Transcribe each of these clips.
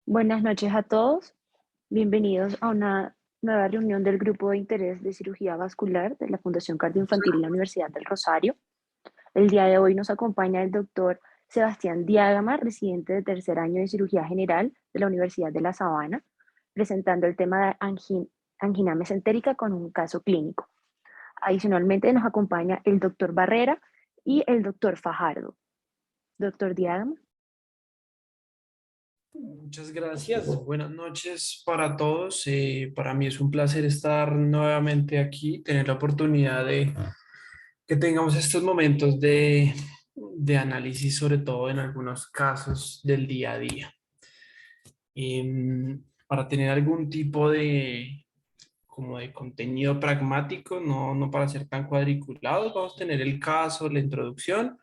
Buenas noches a todos. Bienvenidos a una nueva reunión del Grupo de Interés de Cirugía Vascular de la Fundación Cardioinfantil y la Universidad del Rosario. El día de hoy nos acompaña el doctor Sebastián Diágama, residente de tercer año de Cirugía General de la Universidad de La Sabana, presentando el tema de angina mesentérica con un caso clínico. Adicionalmente nos acompaña el doctor Barrera y el doctor Fajardo. Doctor Diágama. Muchas gracias. Buenas noches para todos. Para mí es un placer estar nuevamente aquí, tener la oportunidad de que tengamos estos momentos de análisis, sobre todo en algunos casos del día a día. Para tener algún tipo de, como de contenido pragmático, no para ser tan cuadriculados, vamos a tener el caso, la introducción,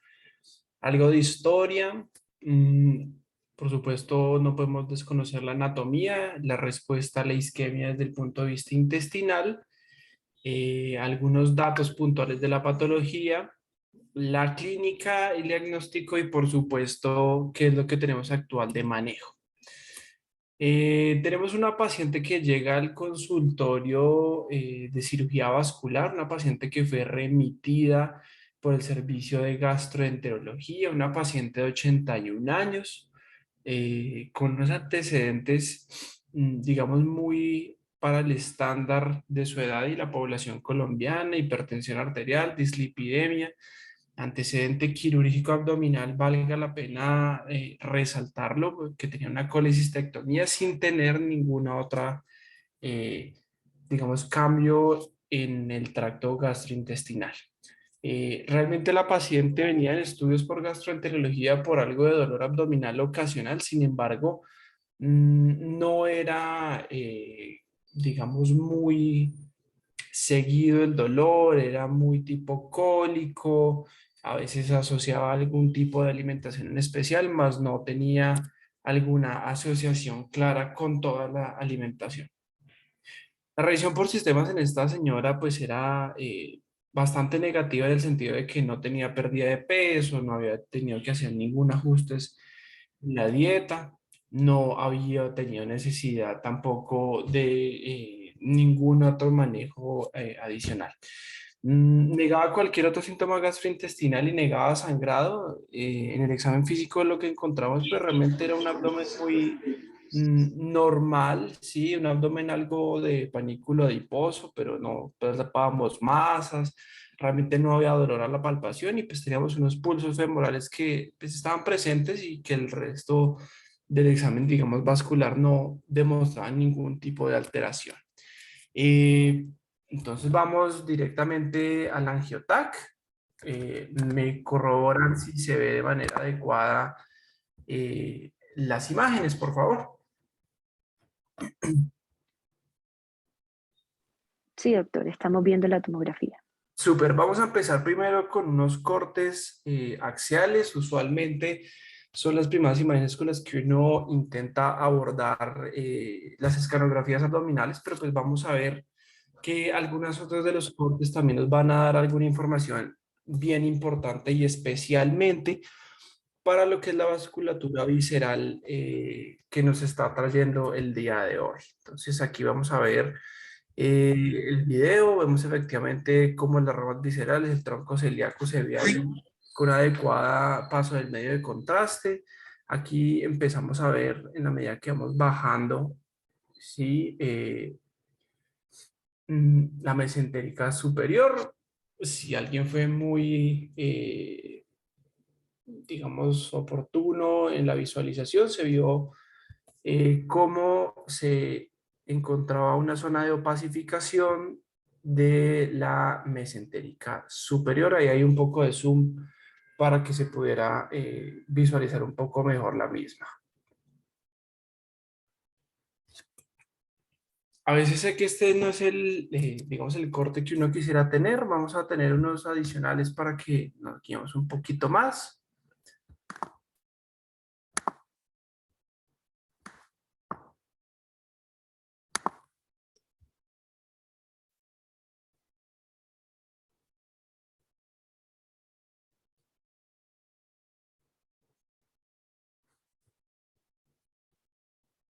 algo de historia. mm, por supuesto, no podemos desconocer la anatomía, la respuesta a la isquemia desde el punto de vista intestinal, algunos datos puntuales de la patología, la clínica, el diagnóstico y, por supuesto, qué es lo que tenemos actual de manejo. Tenemos una paciente que llega al consultorio de cirugía vascular, una paciente que fue remitida por el servicio de gastroenterología, una paciente de 81 años, con unos antecedentes, digamos, muy para el estándar de su edad y la población colombiana: hipertensión arterial, dislipidemia, antecedente quirúrgico abdominal. Valga la pena resaltarlo, que tenía una colecistectomía sin tener ninguna otra, eh, digamos, cambio en el tracto gastrointestinal. Realmente la paciente venía en estudios por gastroenterología por algo de dolor abdominal ocasional. Sin embargo, no era, digamos, muy seguido el dolor, era muy tipo cólico, a veces asociaba algún tipo de alimentación en especial, mas no tenía alguna asociación clara con toda la alimentación. La revisión por sistemas en esta señora pues era bastante negativa, en el sentido de que no tenía pérdida de peso, no había tenido que hacer ningún ajuste en la dieta, no había tenido necesidad tampoco de ningún otro manejo adicional. Negaba cualquier otro síntoma gastrointestinal y negaba sangrado. En el examen físico lo que encontramos pues realmente era un abdomen muy normal, sí, un abdomen algo de panículo adiposo, pero no palpábamos masas, realmente no había dolor a la palpación, y pues teníamos unos pulsos femorales que pues estaban presentes y que el resto del examen, digamos, vascular no demostraba ningún tipo de alteración. Eh, entonces vamos directamente al angiotac. Me corroboran si se ve de manera adecuada las imágenes, por favor. Sí, doctor, estamos viendo la tomografía. Súper, vamos a empezar primero con unos cortes axiales. Usualmente son las primeras imágenes con las que uno intenta abordar las escanografías abdominales, pero pues vamos a ver que algunas otras de los cortes también nos van a dar alguna información bien importante, y especialmente para lo que es la vasculatura visceral que nos está trayendo el día de hoy. Entonces aquí vamos a ver el video, vemos efectivamente cómo las ramas viscerales, el tronco celíaco se ve ahí con adecuada paso del medio de contraste. Aquí empezamos a ver, en la medida que vamos bajando, ¿sí? La mesentérica superior. Si alguien fue muy, digamos, oportuno en la visualización, se vio cómo se encontraba una zona de opacificación de la mesentérica superior. Ahí hay un poco de zoom para que se pudiera visualizar un poco mejor la misma. A veces sé que este no es el, digamos, el corte que uno quisiera tener. Vamos a tener unos adicionales para que nos guiemos un poquito más.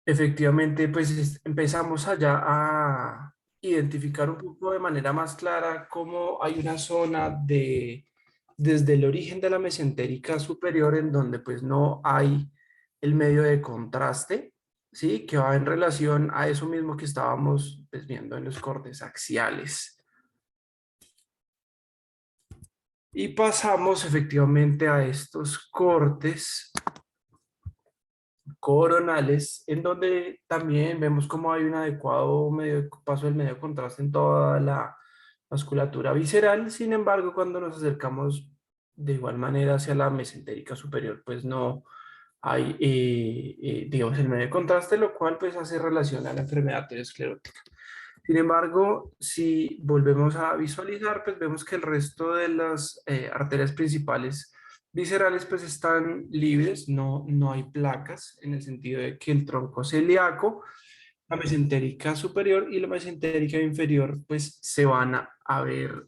Efectivamente, pues empezamos allá a identificar un poco de manera más clara cómo hay una zona desde el origen de la mesentérica superior en donde pues no hay el medio de contraste, ¿sí? Que va en relación a eso mismo que estábamos pues, viendo en los cortes axiales. Y pasamos efectivamente a estos cortes coronales, en donde también vemos cómo hay un adecuado paso del medio contraste en toda la vasculatura visceral. Sin embargo, cuando nos acercamos de igual manera hacia la mesentérica superior, pues no hay, digamos, el medio de contraste, lo cual pues hace relación a la enfermedad aterosclerótica. Sin embargo, si volvemos a visualizar, pues vemos que el resto de las arterias principales viscerales pues están libres, no hay placas en el sentido de que el tronco celíaco, la mesentérica superior y la mesentérica inferior pues se van a ver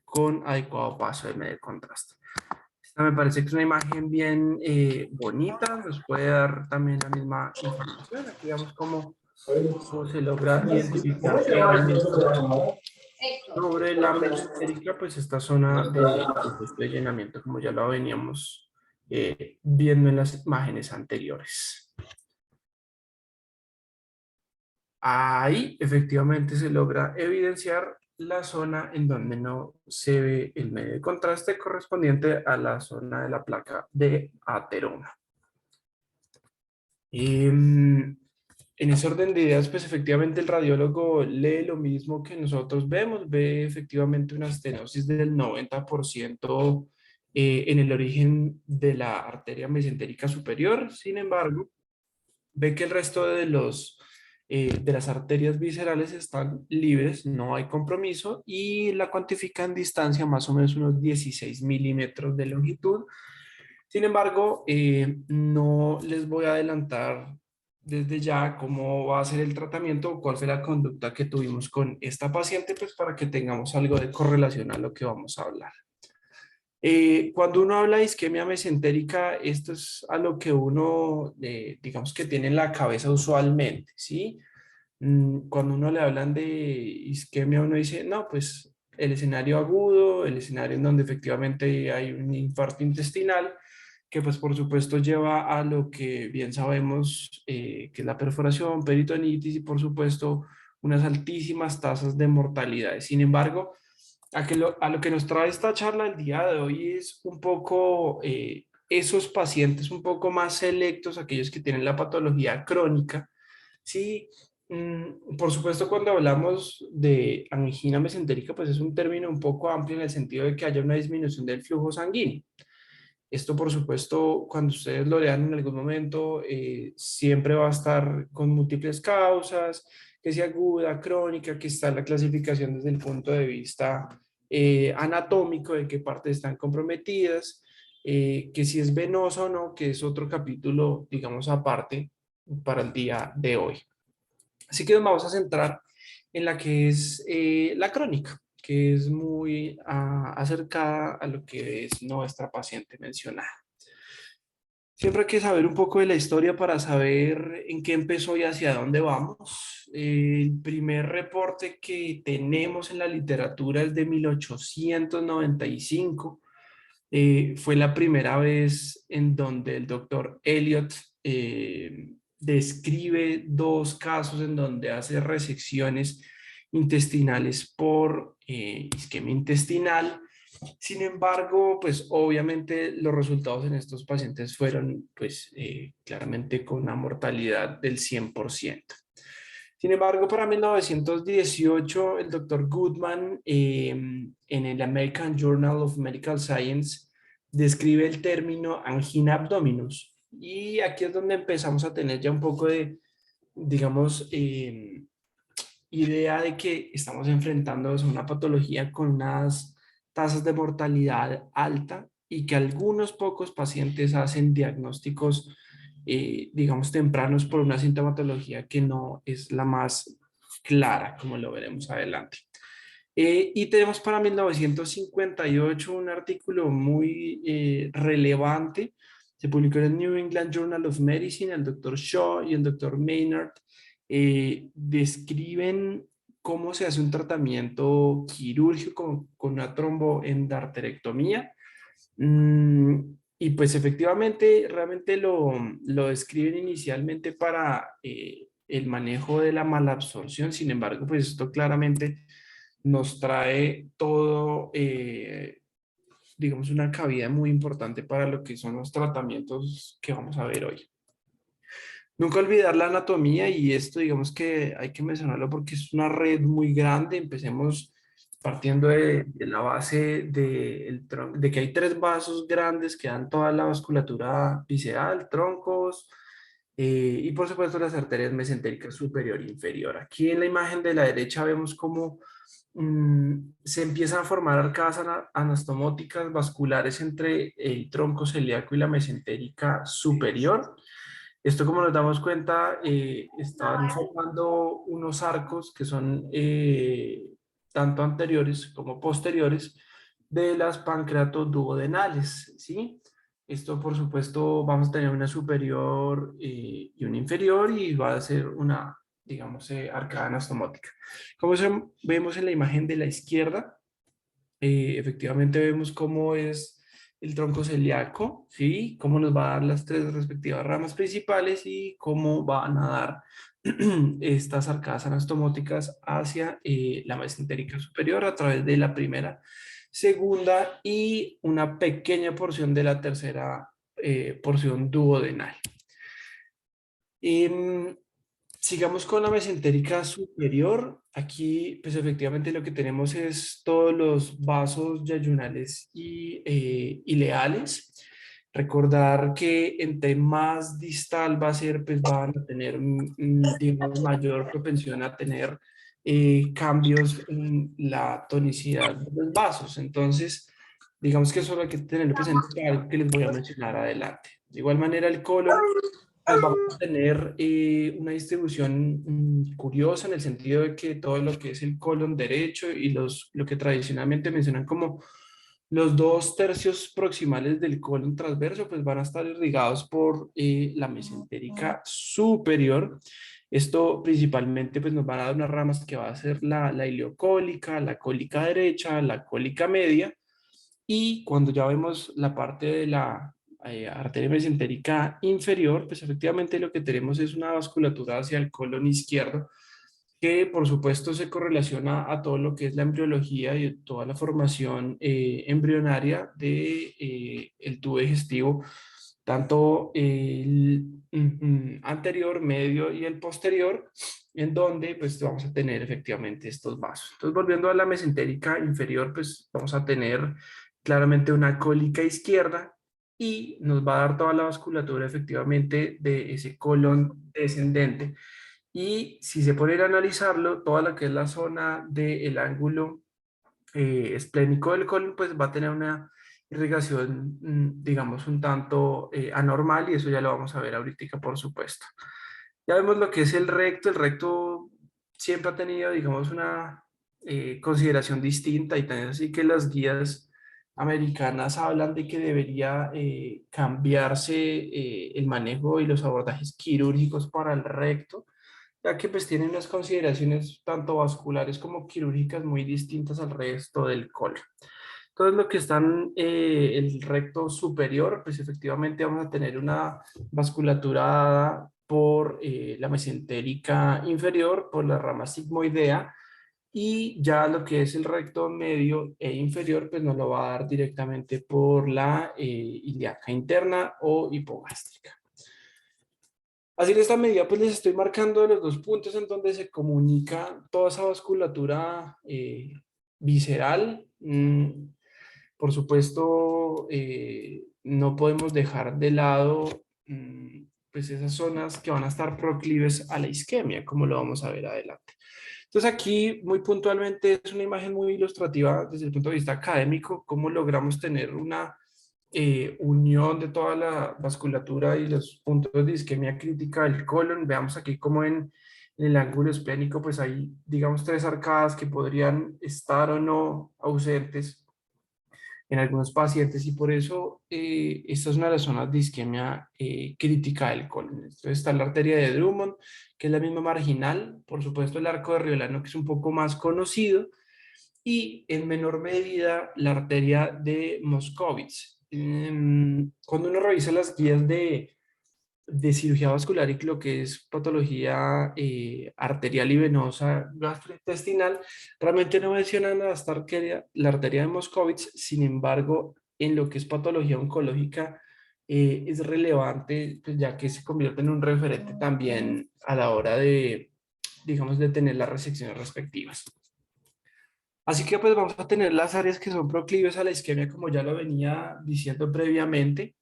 con adecuado paso de medio contraste. Esta me parece que es una imagen bien bonita, nos puede dar también la misma información. Aquí vemos cómo se logra identificar claramente sobre la mesentérica, pues esta zona de llenamiento, como ya lo veníamos viendo en las imágenes anteriores. Ahí efectivamente se logra evidenciar la zona en donde no se ve el medio de contraste correspondiente a la zona de la placa de ateroma. En ese orden de ideas, pues efectivamente el radiólogo lee lo mismo que nosotros vemos, ve efectivamente una estenosis del 90% en el origen de la arteria mesentérica superior. Sin embargo, ve que el resto de las arterias viscerales están libres, no hay compromiso y la cuantifica en distancia más o menos unos 16 milímetros de longitud. Sin embargo, no les voy a adelantar desde ya cómo va a ser el tratamiento o cuál fue la conducta que tuvimos con esta paciente, pues para que tengamos algo de correlación a lo que vamos a hablar. Cuando uno habla de isquemia mesentérica, esto es a lo que uno, digamos que tiene en la cabeza usualmente, ¿sí? Cuando uno le hablan de isquemia, uno dice, no, pues el escenario agudo, el escenario en donde efectivamente hay un infarto intestinal, que pues por supuesto lleva a lo que bien sabemos que es la perforación, peritonitis y por supuesto unas altísimas tasas de mortalidad. Sin embargo, a lo que nos trae esta charla el día de hoy es un poco esos pacientes un poco más selectos, aquellos que tienen la patología crónica. Sí, por supuesto, cuando hablamos de angina mesentérica, pues es un término un poco amplio en el sentido de que haya una disminución del flujo sanguíneo. Esto, por supuesto, cuando ustedes lo lean en algún momento, siempre va a estar con múltiples causas, que sea aguda, crónica, que está la clasificación desde el punto de vista anatómico, de qué partes están comprometidas, que si es venosa o no, que es otro capítulo, digamos, aparte para el día de hoy. Así que nos vamos a centrar en la que es la crónica, que es muy acercada a lo que es nuestra paciente mencionada. Siempre hay que saber un poco de la historia para saber en qué empezó y hacia dónde vamos. El primer reporte que tenemos en la literatura es de 1895. Fue la primera vez en donde el doctor Elliot describe dos casos en donde hace resecciones intestinales por isquemia intestinal. Sin embargo, pues obviamente los resultados en estos pacientes fueron pues claramente con una mortalidad del 100%. Sin embargo, para 1918, el doctor Goodman en el American Journal of Medical Science describe el término angina abdominis. Y aquí es donde empezamos a tener ya un poco de, digamos, idea de que estamos enfrentándonos a una patología con unas tasas de mortalidad alta y que algunos pocos pacientes hacen diagnósticos, digamos, tempranos por una sintomatología que no es la más clara, como lo veremos adelante. Y tenemos para 1958 un artículo muy relevante Se publicó en el New England Journal of Medicine. El doctor Shaw y el doctor Maynard describen cómo se hace un tratamiento quirúrgico con una tromboendarterectomía. Y pues efectivamente, realmente lo describen inicialmente para el manejo de la malabsorción. Sin embargo, pues esto claramente nos trae todo, digamos, una cabida muy importante para lo que son los tratamientos que vamos a ver hoy. Nunca olvidar la anatomía, y esto digamos que hay que mencionarlo porque es una red muy grande. Empecemos partiendo de la base de que hay tres vasos grandes que dan toda la vasculatura visceral, troncos, y por supuesto las arterias mesentéricas superior e inferior. Aquí en la imagen de la derecha vemos cómo se empiezan a formar arcadas anastomóticas vasculares entre el tronco celíaco y la mesentérica superior. Esto, como nos damos cuenta, están formando unos arcos que son tanto anteriores como posteriores de las pancreatoduodenales, ¿sí? Esto, por supuesto, vamos a tener una superior y una inferior, y va a ser una, digamos, arcada anastomótica. Como vemos en la imagen de la izquierda, efectivamente vemos cómo es el tronco celíaco, ¿sí? Cómo nos va a dar las tres respectivas ramas principales y cómo van a dar estas arcadas anastomóticas hacia la mesentérica superior a través de la primera, segunda y una pequeña porción de la tercera porción duodenal. Em, Sigamos con la mesentérica superior. Aquí, pues efectivamente lo que tenemos es todos los vasos yayunales y ileales. Recordar que entre más distal va a ser, pues van a tener, digamos, mayor propensión a tener cambios en la tonicidad de los vasos. Entonces, digamos que eso es lo que hay que tener presente para algo que les voy a mencionar adelante. De igual manera, el colon, pues vamos a tener una distribución curiosa, en el sentido de que todo lo que es el colon derecho y lo que tradicionalmente mencionan como los dos tercios proximales del colon transverso, pues van a estar irrigados por la mesentérica superior. Esto principalmente pues nos van a dar unas ramas que va a ser la ileocólica, la cólica derecha, la cólica media, y cuando ya vemos la parte de la arteria mesentérica inferior, pues efectivamente lo que tenemos es una vasculatura hacia el colon izquierdo, que por supuesto se correlaciona a todo lo que es la embriología y toda la formación embrionaria de, el tubo digestivo, tanto el anterior, medio y el posterior, en donde pues vamos a tener efectivamente estos vasos. Entonces, volviendo a la mesentérica inferior, pues vamos a tener claramente una cólica izquierda, y nos va a dar toda la vasculatura efectivamente de ese colon descendente. Y si se pone a analizarlo, toda la que es la zona del ángulo esplénico del colon, pues va a tener una irrigación, digamos, un tanto anormal, y eso ya lo vamos a ver ahorita, por supuesto. Ya vemos lo que es el recto. El recto siempre ha tenido, digamos, una consideración distinta, y también así que las guías americanas hablan de que debería cambiarse el manejo y los abordajes quirúrgicos para el recto, ya que pues tienen unas consideraciones tanto vasculares como quirúrgicas muy distintas al resto del colon. Entonces, lo que están, el recto superior, pues efectivamente vamos a tener una vasculatura dada por la mesentérica inferior, por la rama sigmoidea, y ya lo que es el recto medio e inferior, pues nos lo va a dar directamente por la ilíaca interna o hipogástrica. Así, en esta medida, pues les estoy marcando los dos puntos en donde se comunica toda esa vasculatura visceral. Por supuesto, no podemos dejar de lado pues esas zonas que van a estar proclives a la isquemia, como lo vamos a ver adelante. Entonces, aquí muy puntualmente es una imagen muy ilustrativa desde el punto de vista académico, cómo logramos tener una unión de toda la vasculatura y los puntos de isquemia crítica del colon. Veamos aquí como en el ángulo esplénico, pues hay, digamos, tres arcadas que podrían estar o no ausentes, en algunos pacientes y por eso esta es una de las zonas de isquemia crítica del colon. Entonces está la arteria de Drummond, que es la misma marginal, por supuesto el arco de Riolano, que es un poco más conocido, y en menor medida la arteria de Moscovitz. Cuando uno revisa las guías de cirugía vascular y lo que es patología arterial y venosa gastrointestinal, realmente no mencionan la arteria de Moscovitz. Sin embargo, en lo que es patología oncológica, es relevante, pues, ya que se convierte en un referente también a la hora de, digamos, de tener las resecciones respectivas. Así que pues vamos a tener las áreas que son proclives a la isquemia, como ya lo venía diciendo previamente,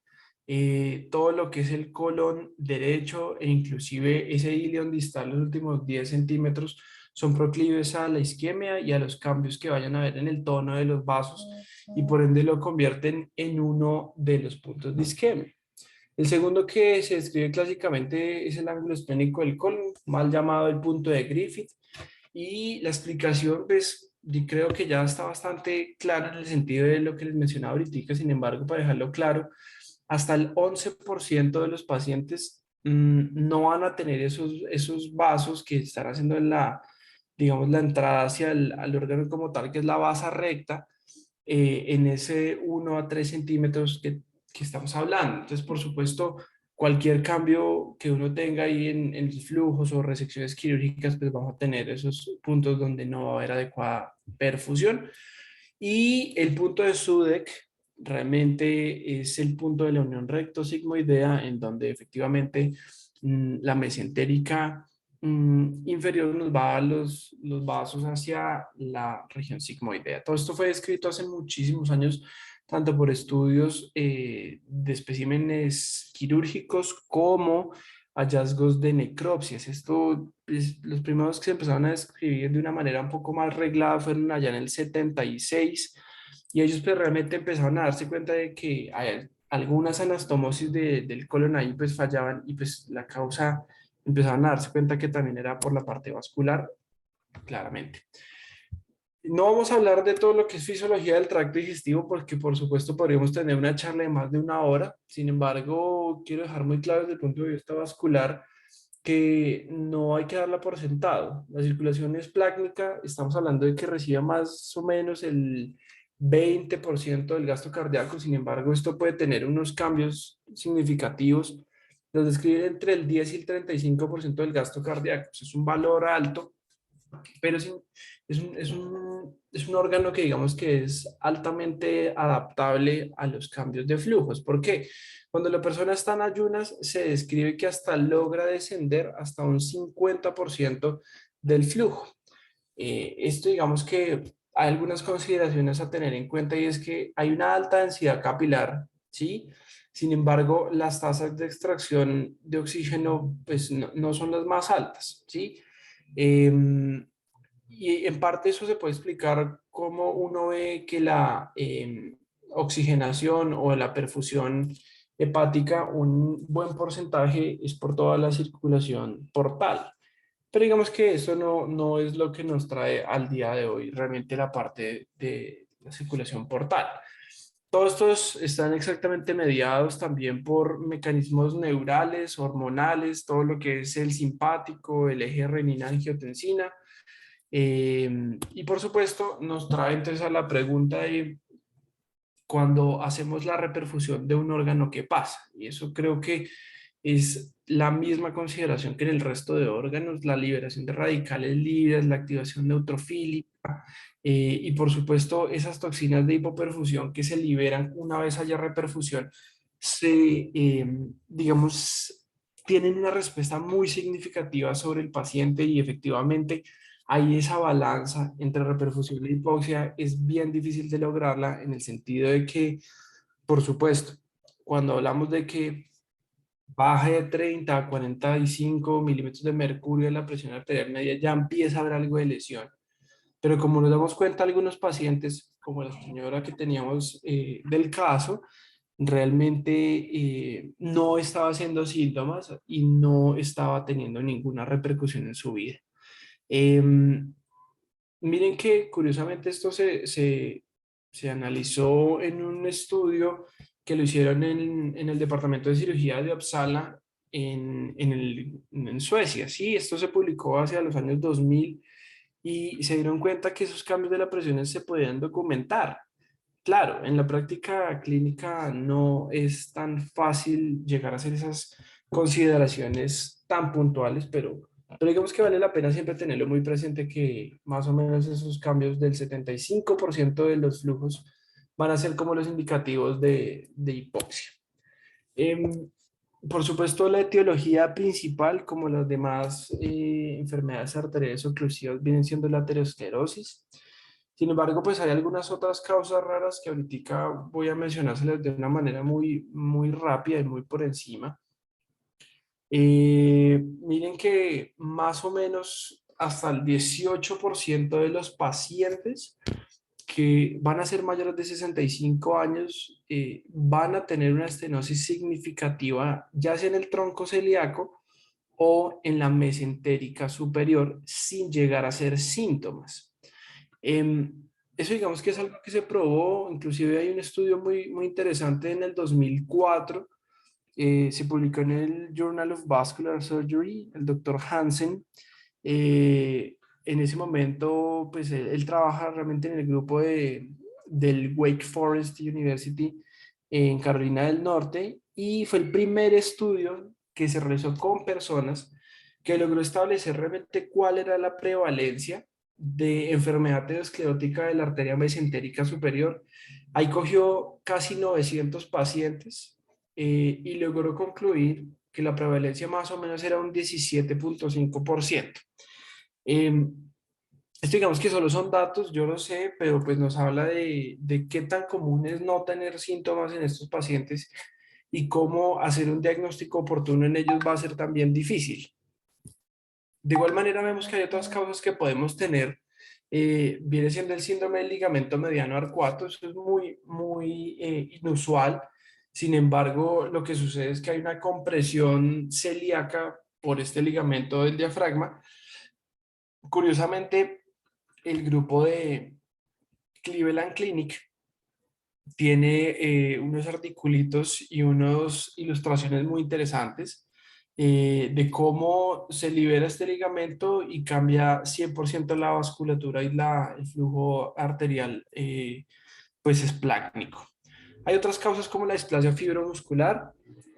todo lo que es el colon derecho e inclusive ese ilion distal, los últimos 10 centímetros, son proclives a la isquemia y a los cambios que vayan a haber en el tono de los vasos y por ende lo convierten en uno de los puntos de isquemia. El segundo que se describe clásicamente es el ángulo esplénico del colon, mal llamado el punto de Griffith, y la explicación, pues, yo creo que ya está bastante clara en el sentido de lo que les mencionaba ahorita. Sin embargo, para dejarlo claro, hasta el 11% de los pacientes no van a tener esos vasos que están haciendo digamos, la entrada hacia al órgano como tal, que es la basa recta, en ese 1 a 3 centímetros que estamos hablando. Entonces, por supuesto, cualquier cambio que uno tenga ahí en los flujos o resecciones quirúrgicas, pues vamos a tener esos puntos donde no va a haber adecuada perfusión. Y el punto de Sudeck realmente es el punto de la unión recto-sigmoidea, en donde efectivamente la mesentérica inferior nos va a los vasos hacia la región sigmoidea. Todo esto fue descrito hace muchísimos años, tanto por estudios de especímenes quirúrgicos como hallazgos de necropsias. Esto, pues, los primeros que se empezaron a describir de una manera un poco más reglada fueron allá en el 76 y ellos pues realmente empezaron a darse cuenta de que hay algunas anastomosis del colon ahí pues fallaban y pues la causa empezaron a darse cuenta que también era por la parte vascular, claramente. No vamos a hablar de todo lo que es fisiología del tracto digestivo porque por supuesto podríamos tener una charla de más de 1 hora. Sin embargo, quiero dejar muy claro desde el punto de vista vascular que no hay que darla por sentado. La circulación es plácnica, estamos hablando de que recibe más o menos el 20% del gasto cardíaco. Sin embargo, esto puede tener unos cambios significativos. Los describen entre el 10 y el 35% del gasto cardíaco. Eso es un valor alto, pero es un órgano que digamos que es altamente adaptable a los cambios de flujos. ¿Por qué? Cuando la persona está en ayunas, se describe que hasta logra descender hasta un 50% del flujo. Esto digamos que hay algunas consideraciones a tener en cuenta y es que hay una alta densidad capilar, ¿sí? Sin embargo, las tasas de extracción de oxígeno pues no son las más altas, ¿sí? Y en parte eso se puede explicar cómo uno ve que la oxigenación o la perfusión hepática, un buen porcentaje es por toda la circulación portal. Pero digamos que eso no es lo que nos trae al día de hoy, realmente la parte de la circulación portal. Todos estos están exactamente mediados también por mecanismos neurales, hormonales, todo lo que es el simpático, el eje renina-angiotensina. Y por supuesto nos trae entonces a la pregunta de cuando hacemos la reperfusión de un órgano, ¿qué pasa? Y eso creo que es la misma consideración que en el resto de órganos, la liberación de radicales libres, la activación neutrofílica y por supuesto esas toxinas de hipoperfusión que se liberan una vez haya reperfusión, digamos, tienen una respuesta muy significativa sobre el paciente y efectivamente ahí esa balanza entre reperfusión y hipoxia es bien difícil de lograrla en el sentido de que, por supuesto, cuando hablamos de que baja de 30 a 45 milímetros de mercurio en la presión arterial media, ya empieza a haber algo de lesión. Pero como nos damos cuenta, algunos pacientes, como la señora que teníamos del caso, realmente no estaba haciendo síntomas y no estaba teniendo ninguna repercusión en su vida. Miren que curiosamente esto Se analizó en un estudio que lo hicieron en el Departamento de Cirugía de Uppsala en Suecia. Sí, esto se publicó hacia los años 2000 y se dieron cuenta que esos cambios de la presión se podían documentar. Claro, en la práctica clínica no es tan fácil llegar a hacer esas consideraciones tan puntuales, pero digamos que vale la pena siempre tenerlo muy presente que más o menos esos cambios del 75% de los flujos van a ser como los indicativos de hipoxia. Em, por supuesto, la etiología principal, como las demás enfermedades arteriales oclusivas, vienen siendo la aterosclerosis. Sin embargo, pues hay algunas otras causas raras que ahorita voy a mencionárselas de una manera muy rápida y muy por encima. Miren que más o menos hasta el 18% de los pacientes que van a ser mayores de 65 años van a tener una estenosis significativa, ya sea en el tronco celíaco o en la mesentérica superior, sin llegar a ser síntomas. Eso digamos que es algo que se probó, inclusive hay un estudio muy interesante en el 2004, se publicó en el Journal of Vascular Surgery, el doctor Hansen. En ese momento, pues él trabaja realmente en el grupo del Wake Forest University en Carolina del Norte y fue el primer estudio que se realizó con personas que logró establecer realmente cuál era la prevalencia de enfermedad aterosclerótica de la arteria mesentérica superior. Ahí cogió casi 900 pacientes y logró concluir que la prevalencia más o menos era un 17.5%. Eh, Esto digamos que solo son datos, yo lo sé, pero pues nos habla de qué tan común es no tener síntomas en estos pacientes y cómo hacer un diagnóstico oportuno en ellos va a ser también difícil. De igual manera vemos que hay otras causas que podemos tener. Viene siendo el síndrome del ligamento mediano arcuato, eso es muy inusual. Sin embargo, lo que sucede es que hay una compresión celíaca por este ligamento del diafragma. Curiosamente, el grupo de Cleveland Clinic tiene unos articulitos y unas ilustraciones muy interesantes de cómo se libera este ligamento y cambia 100% la vasculatura y el flujo arterial, pues esplácnico. Hay otras causas como la displasia fibromuscular,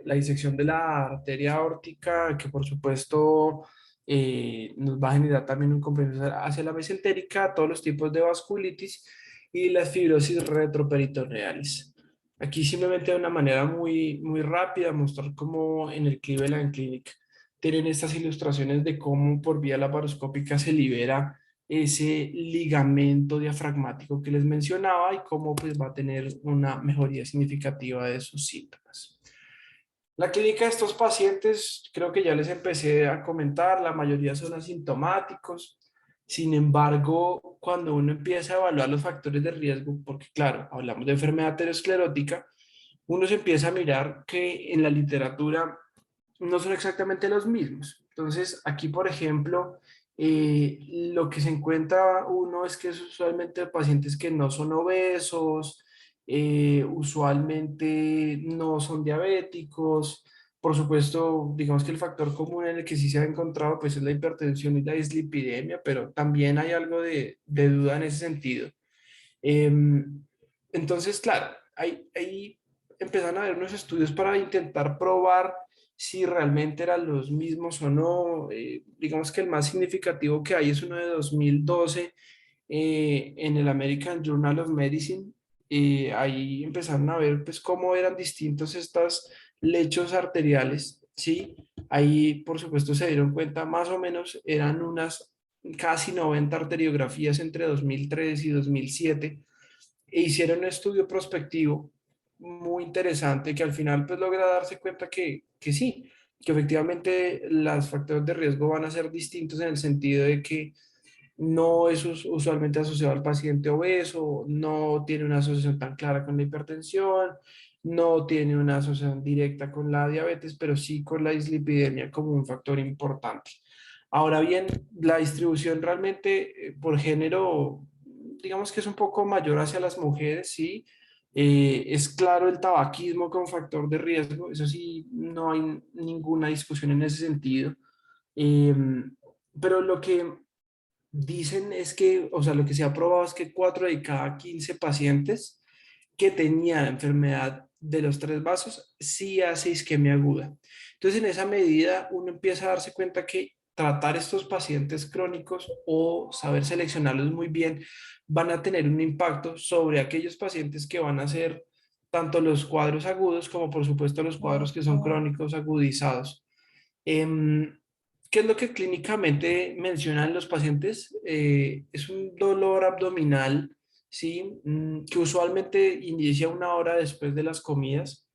la disección de la arteria aórtica, que por supuesto nos va a generar también un compromiso hacia la mesentérica, todos los tipos de vasculitis y las fibrosis retroperitoneales. Aquí simplemente de una manera muy rápida mostrar cómo en el Cleveland Clinic tienen estas ilustraciones de cómo por vía laparoscópica se libera ese ligamento diafragmático que les mencionaba y cómo pues va a tener una mejoría significativa de sus síntomas. La clínica de estos pacientes, creo que ya les empecé a comentar, la mayoría son asintomáticos. Sin embargo, cuando uno empieza a evaluar los factores de riesgo, porque claro, hablamos de enfermedad aterosclerótica, uno se empieza a mirar que en la literatura no son exactamente los mismos. Entonces, aquí, por ejemplo, lo que se encuentra uno es que es usualmente pacientes que no son obesos, usualmente no son diabéticos. Por supuesto, digamos que el factor común en el que sí se ha encontrado pues es la hipertensión y la dislipidemia, pero también hay algo de duda en ese sentido. Entonces, claro, ahí empezaron a haber unos estudios para intentar probar si realmente eran los mismos o no. Digamos que el más significativo que hay es uno de 2012 en el American Journal of Medicine. Ahí empezaron a ver pues cómo eran distintos estos lechos arteriales, ¿sí? Ahí, por supuesto, se dieron cuenta, más o menos eran unas casi 90 arteriografías entre 2003 y 2007 e hicieron un estudio prospectivo muy interesante que al final pues logra darse cuenta que sí, que efectivamente los factores de riesgo van a ser distintos en el sentido de que no es usualmente asociado al paciente obeso, no tiene una asociación tan clara con la hipertensión, no tiene una asociación directa con la diabetes, pero sí con la dislipidemia como un factor importante. Ahora bien, la distribución realmente por género digamos que es un poco mayor hacia las mujeres, sí. Es claro el tabaquismo como factor de riesgo, eso sí, no hay ninguna discusión en ese sentido. Pero lo que dicen es que, o sea, lo que se ha probado es que 4 de cada 15 pacientes que tenían enfermedad de los tres vasos sí hace isquemia aguda. Entonces, en esa medida, uno empieza a darse cuenta que tratar estos pacientes crónicos o saber seleccionarlos muy bien van a tener un impacto sobre aquellos pacientes que van a ser tanto los cuadros agudos como por supuesto los cuadros que son crónicos agudizados. Em, ¿Qué es lo que clínicamente mencionan los pacientes? Es un dolor abdominal, ¿sí? Que usualmente inicia 1 hora después de las comidas,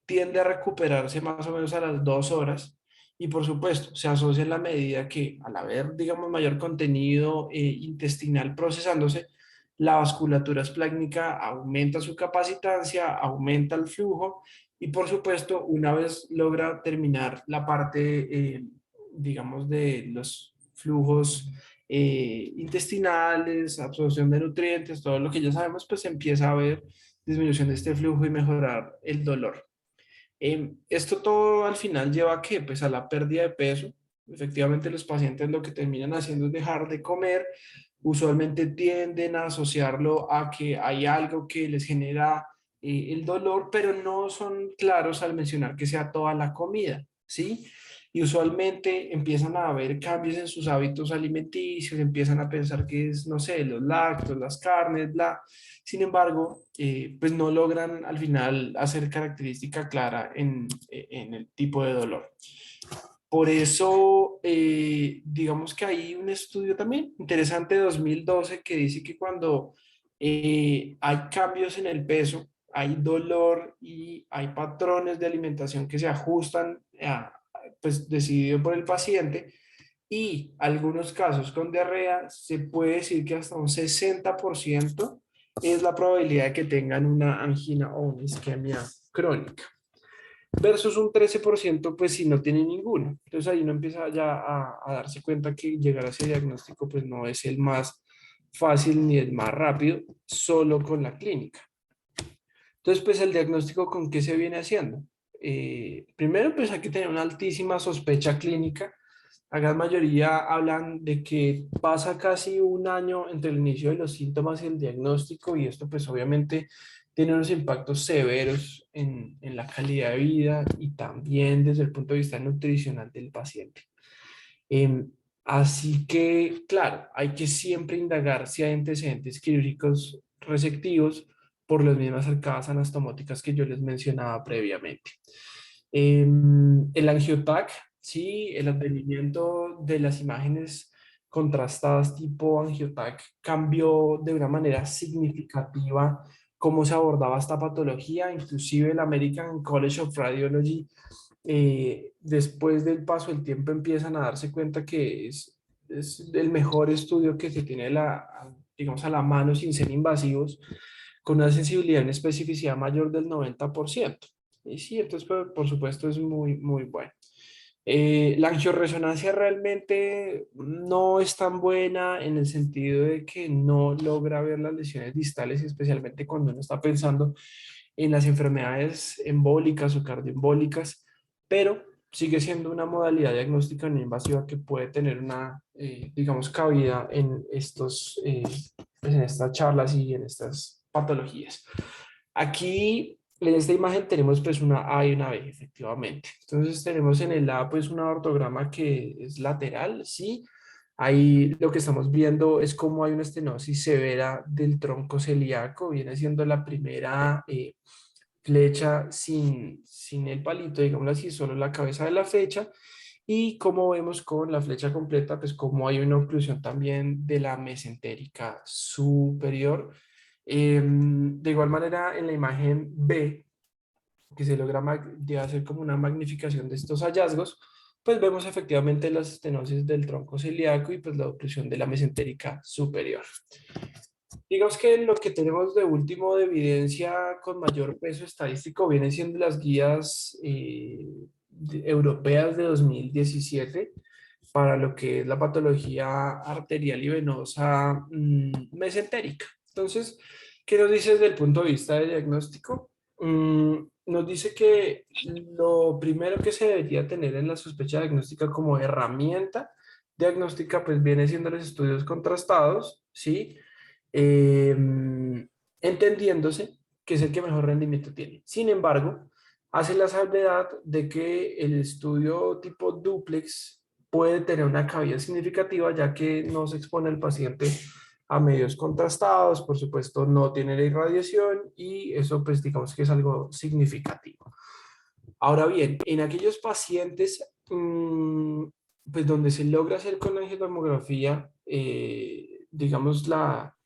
tiende a recuperarse más o menos a las 2 horas y por supuesto se asocia en la medida que al haber, digamos, mayor contenido intestinal procesándose, la vasculatura esplácnica aumenta su capacitancia, aumenta el flujo y por supuesto, una vez logra terminar la parte, digamos, de los flujos intestinales, absorción de nutrientes, todo lo que ya sabemos, pues empieza a haber disminución de este flujo y mejorar el dolor. Esto todo al final lleva a qué? Pues a la pérdida de peso. Efectivamente, los pacientes lo que terminan haciendo es dejar de comer. Usualmente tienden a asociarlo a que hay algo que les genera el dolor, pero no son claros al mencionar que sea toda la comida, ¿sí? Y usualmente empiezan a haber cambios en sus hábitos alimenticios, empiezan a pensar que es, no sé, los lácteos, las carnes, bla. Sin embargo, pues no logran al final hacer característica clara en el tipo de dolor. Por eso, digamos que hay un estudio también interesante de 2012 que dice que cuando hay cambios en el peso, hay dolor y hay patrones de alimentación que se ajustan, pues decidido por el paciente, y algunos casos con diarrea, se puede decir que hasta un 60% es la probabilidad de que tengan una angina o una isquemia crónica versus un 13% pues si no tiene ninguno. Entonces ahí uno empieza ya a darse cuenta que llegar a ese diagnóstico pues no es el más fácil ni el más rápido, solo con la clínica. Entonces pues el diagnóstico con qué se viene haciendo. Primero pues hay que tener una altísima sospecha clínica. La gran mayoría hablan de que pasa casi un año entre el inicio de los síntomas y el diagnóstico y esto pues obviamente tiene unos impactos severos en la calidad de vida y también desde el punto de vista nutricional del paciente. Em, Así que, claro, hay que siempre indagar si hay antecedentes quirúrgicos resectivos por las mismas arcadas anastomóticas que yo les mencionaba previamente. El angiotac, sí, el advenimiento de las imágenes contrastadas tipo angiotac cambió de una manera significativa cómo se abordaba esta patología, inclusive el American College of Radiology después del paso del tiempo empiezan a darse cuenta que es el mejor estudio que se tiene digamos, a la mano sin ser invasivos, con una sensibilidad y una especificidad mayor del 90%. Y sí, entonces, por supuesto, es muy, muy bueno. La angioresonancia realmente no es tan buena en el sentido de que no logra ver las lesiones distales, especialmente cuando uno está pensando en las enfermedades embólicas o cardioembólicas, pero sigue siendo una modalidad diagnóstica no invasiva que puede tener una, digamos, cabida en pues en estas charlas y en estas patologías. Aquí en esta imagen tenemos pues una A y una B, efectivamente. Entonces tenemos en el A pues una ortograma que es lateral, ¿sí? Ahí lo que estamos viendo es cómo hay una estenosis severa del tronco celíaco, viene siendo la primera flecha sin el palito, digámoslo así, solo la cabeza de la flecha. Y como vemos con la flecha completa, pues como hay una oclusión también de la mesentérica superior. De igual manera, en la imagen B, que se logra de hacer como una magnificación de estos hallazgos, pues vemos efectivamente las estenosis del tronco celíaco y pues la oclusión de la mesentérica superior. Digamos que lo que tenemos de último de evidencia con mayor peso estadístico viene siendo las guías europeas de 2017. para lo que es la patología arterial y venosa mesentérica. Entonces, ¿qué nos dice desde el punto de vista de diagnóstico? Nos dice que lo primero que se debería tener en la sospecha diagnóstica como herramienta diagnóstica, pues viene siendo los estudios contrastados, ¿sí? Eh, Entendiéndose que es el que mejor rendimiento tiene. Sin embargo, hace la salvedad de que el estudio tipo duplex puede tener una cavidad significativa, ya que no se expone al paciente a medios contrastados, por supuesto no tiene la irradiación y eso pues digamos que es algo significativo. Ahora bien, en aquellos pacientes pues donde se logra hacer con la angiotomografía, digamos la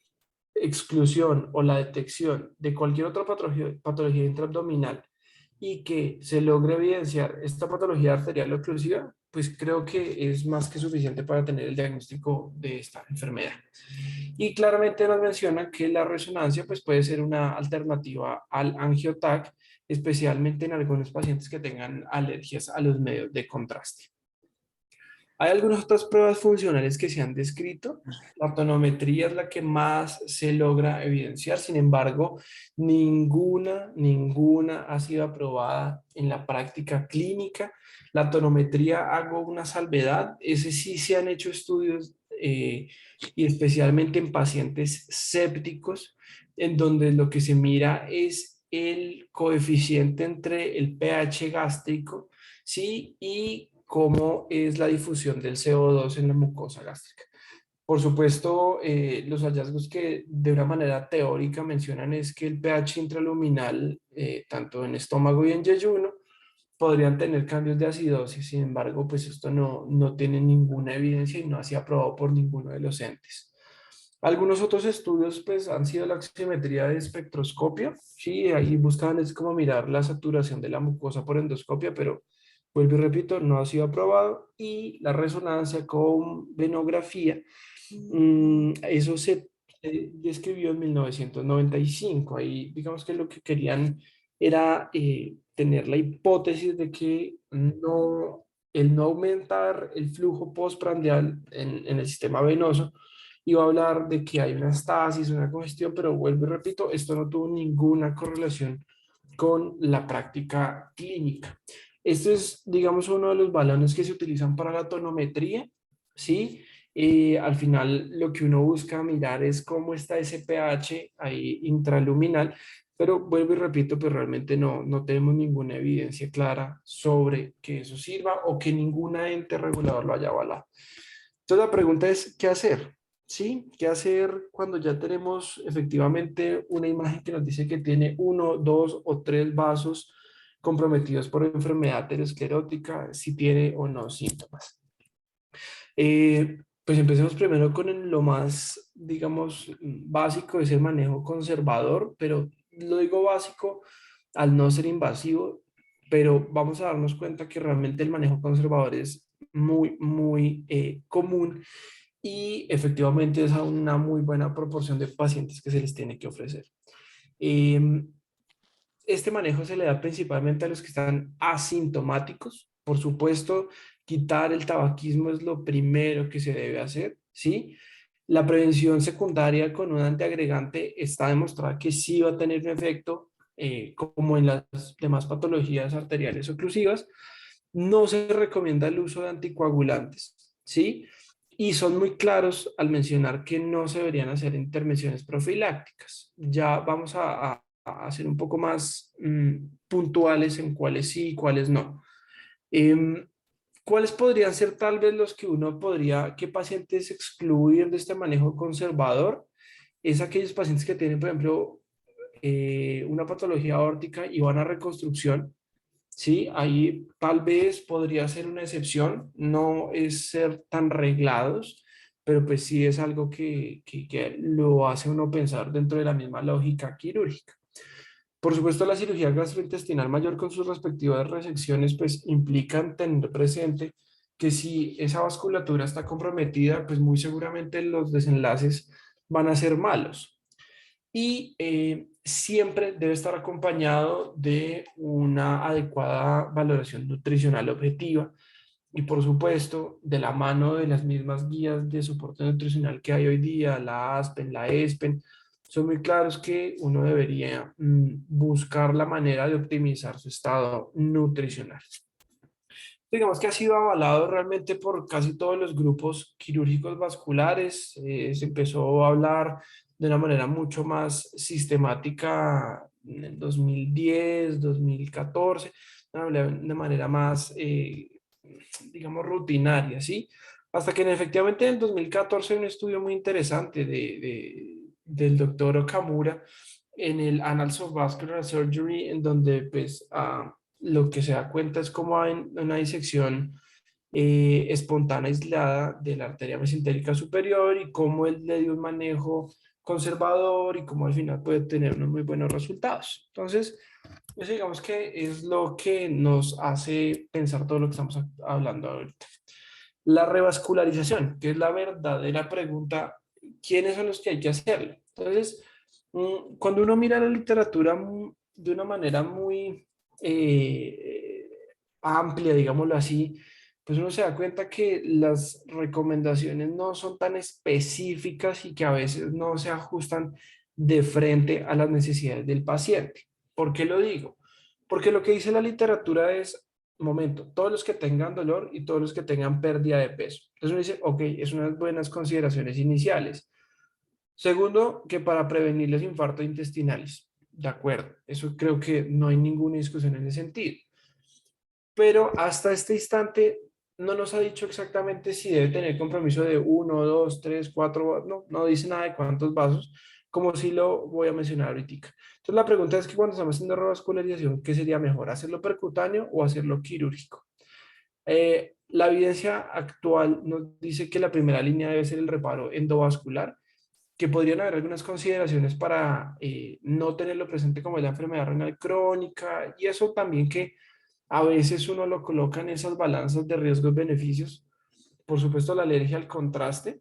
exclusión o la detección de cualquier otra patología intraabdominal y que se logre evidenciar esta patología arterial oclusiva, pues creo que es más que suficiente para tener el diagnóstico de esta enfermedad. Y claramente nos menciona que la resonancia pues puede ser una alternativa al angiotac, especialmente en algunos pacientes que tengan alergias a los medios de contraste. Hay algunas otras pruebas funcionales que se han descrito. La tonometría es la que más se logra evidenciar. Sin embargo, ninguna ha sido aprobada en la práctica clínica. La tonometría, hago una salvedad, ese sí se han hecho estudios y especialmente en pacientes sépticos, en donde lo que se mira es el coeficiente entre el pH gástrico, ¿sí? Y cómo es la difusión del CO2 en la mucosa gástrica. Por supuesto, los hallazgos que de una manera teórica mencionan es que el pH intraluminal, tanto en estómago y en yeyuno, podrían tener cambios de acidosis. Sin embargo, pues esto no tiene ninguna evidencia y no ha sido aprobado por ninguno de los entes. Algunos otros estudios pues han sido la oximetría de espectroscopia, sí, ahí buscan es como mirar la saturación de la mucosa por endoscopia, pero vuelvo y repito, no ha sido aprobado, y la resonancia con venografía, eso se describió en 1995, ahí digamos que lo que querían era tener la hipótesis de que el no aumentar el flujo postprandial en el sistema venoso iba a hablar de que hay una estasis, una congestión, pero vuelvo y repito, esto no tuvo ninguna correlación con la práctica clínica. Este es, digamos, uno de los balones que se utilizan para la tonometría, ¿sí? Al final lo que uno busca mirar es cómo está ese pH ahí intraluminal, pero vuelvo y repito, pues realmente no tenemos ninguna evidencia clara sobre que eso sirva o que ninguna ente regulador lo haya avalado. Entonces la pregunta es, ¿qué hacer? ¿Sí? ¿Qué hacer cuando ya tenemos efectivamente una imagen que nos dice que tiene uno, dos o tres vasos comprometidos por enfermedad aterosclerótica, si tiene o no síntomas? Pues empecemos primero con lo más, digamos, básico, es el manejo conservador, pero lo digo básico al no ser invasivo, pero vamos a darnos cuenta que realmente el manejo conservador es muy común y efectivamente es a una muy buena proporción de pacientes que se les tiene que ofrecer. Em, este manejo se le da principalmente a los que están asintomáticos. Por supuesto, quitar el tabaquismo es lo primero que se debe hacer, ¿sí? La prevención secundaria con un antiagregante está demostrada que sí va a tener un efecto, como en las demás patologías arteriales oclusivas. No se recomienda el uso de anticoagulantes, ¿sí? Y son muy claros al mencionar que no se deberían hacer intervenciones profilácticas. Ya vamos a ser un poco más puntuales en cuáles sí y cuáles no. Em, ¿Cuáles podrían ser tal vez los que uno podría, qué pacientes excluir de este manejo conservador? Es aquellos pacientes que tienen, por ejemplo, una patología aórtica y van a reconstrucción. Sí, ahí tal vez podría ser una excepción, no es ser tan reglados, pero pues sí es algo que lo hace uno pensar dentro de la misma lógica quirúrgica. Por supuesto, la cirugía gastrointestinal mayor con sus respectivas resecciones, pues implican tener presente que si esa vasculatura está comprometida, pues muy seguramente los desenlaces van a ser malos. Y siempre debe estar acompañado de una adecuada valoración nutricional objetiva, Y por supuesto, de la mano de las mismas guías de soporte nutricional que hay hoy día, la ASPEN, la ESPEN, son muy claros que uno debería buscar la manera de optimizar su estado nutricional. Digamos que ha sido avalado realmente por casi todos los grupos quirúrgicos vasculares. Se empezó a hablar de una manera mucho más sistemática en el 2010, 2014, de manera más, digamos, rutinaria, ¿sí? Hasta que efectivamente en el 2014 un estudio muy interesante del doctor Okamura en el Annals of Vascular Surgery, en donde pues lo que se da cuenta es cómo hay una disección espontánea aislada de la arteria mesentérica superior y cómo él le dio un manejo conservador y cómo al final puede tener unos muy buenos resultados. Entonces, eso digamos que es lo que nos hace pensar todo lo que estamos hablando ahorita. La revascularización, que es la verdadera pregunta, ¿quiénes son los que hay que hacerlo? Entonces, cuando uno mira la literatura de una manera muy eh, amplia, digámoslo así, pues uno se da cuenta que las recomendaciones no son tan específicas y que a veces no se ajustan de frente a las necesidades del paciente. ¿Por qué lo digo? Porque lo que dice la literatura es, momento, todos los que tengan dolor y todos los que tengan pérdida de peso. Entonces uno dice, ok, es unas buenas consideraciones iniciales. Segundo, que para prevenir los infartos intestinales. De acuerdo, eso creo que no hay ninguna discusión en ese sentido. Pero hasta este instante no nos ha dicho exactamente si debe tener compromiso de uno, dos, tres, cuatro, no dice nada de cuántos vasos, como si lo voy a mencionar ahorita. Entonces la pregunta es que cuando estamos haciendo revascularización, ¿qué sería mejor? ¿Hacerlo percutáneo o hacerlo quirúrgico? La evidencia actual nos dice que la primera línea debe ser el reparo endovascular, que podrían haber algunas consideraciones para no tenerlo presente como la enfermedad renal crónica y eso también que a veces uno lo coloca en esas balanzas de riesgos-beneficios, por supuesto la alergia al contraste,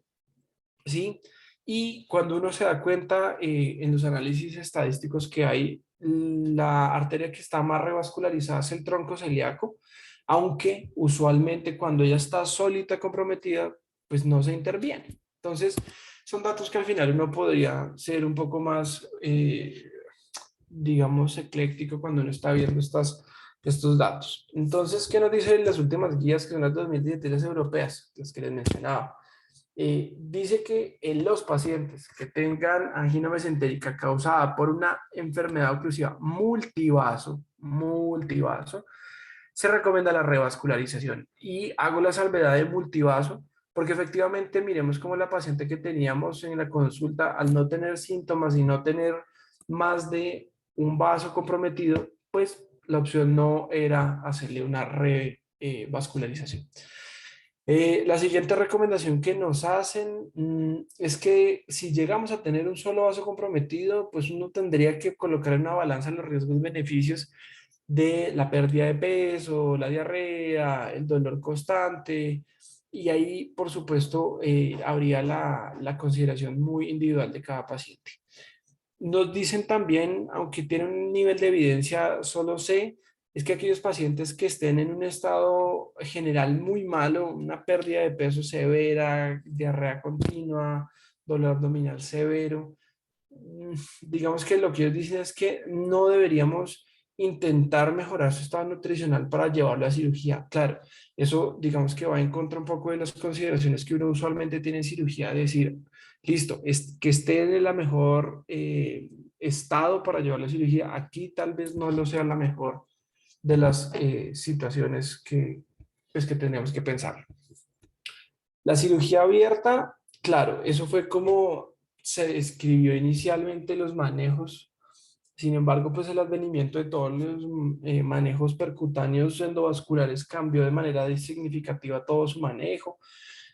¿sí? Y cuando uno se da cuenta en los análisis estadísticos que hay, la arteria que está más revascularizada es el tronco celíaco, aunque usualmente cuando ella está sólita comprometida, pues no se interviene. Entonces, son datos que al final uno podría ser un poco más, digamos, ecléctico cuando uno está viendo estos datos. Entonces, ¿qué nos dicen las últimas guías que son las 2017 las europeas, las que les mencionaba? Dice que en los pacientes que tengan angina mesentérica causada por una enfermedad oclusiva multivaso, se recomienda la revascularización. Y hago la salvedad de multivaso porque efectivamente miremos como la paciente que teníamos en la consulta, al no tener síntomas y no tener más de un vaso comprometido, pues la opción no era hacerle una revascularización. La siguiente recomendación que nos hacen es que si llegamos a tener un solo vaso comprometido, pues uno tendría que colocar en una balanza los riesgos y beneficios de la pérdida de peso, la diarrea, el dolor constante, y ahí, por supuesto, habría la consideración muy individual de cada paciente. Nos dicen también, aunque tienen un nivel de evidencia solo C, es que aquellos pacientes que estén en un estado general muy malo, una pérdida de peso severa, diarrea continua, dolor abdominal severo, digamos que lo que ellos dicen es que no deberíamos intentar mejorar su estado nutricional para llevarlo a cirugía. Claro, eso digamos que va en contra un poco de las consideraciones que uno usualmente tiene en cirugía, de decir, listo, es, que esté en la mejor estado para llevarlo a cirugía. Aquí tal vez no lo sea la mejor de las situaciones pues, que tenemos que pensar. La cirugía abierta, claro, eso fue como se describió inicialmente los manejos. Sin embargo, pues el advenimiento de todos los manejos percutáneos endovasculares cambió de manera significativa todo su manejo.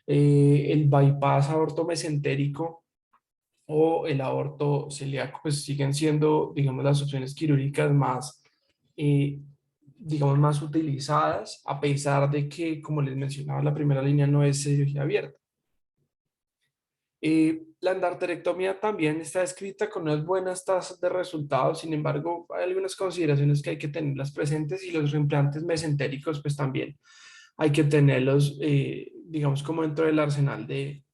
El bypass aorto mesentérico o el aorto celíaco, pues siguen siendo, digamos, las opciones quirúrgicas más, eh, digamos, más utilizadas, a pesar de que, como les mencionaba, la primera línea no es cirugía abierta. La endarterectomía también está descrita con unas buenas tasas de resultados, sin embargo, hay algunas consideraciones que hay que tenerlas presentes y los reimplantes mesentéricos, pues también. hay que tenerlos, digamos, como dentro del arsenal de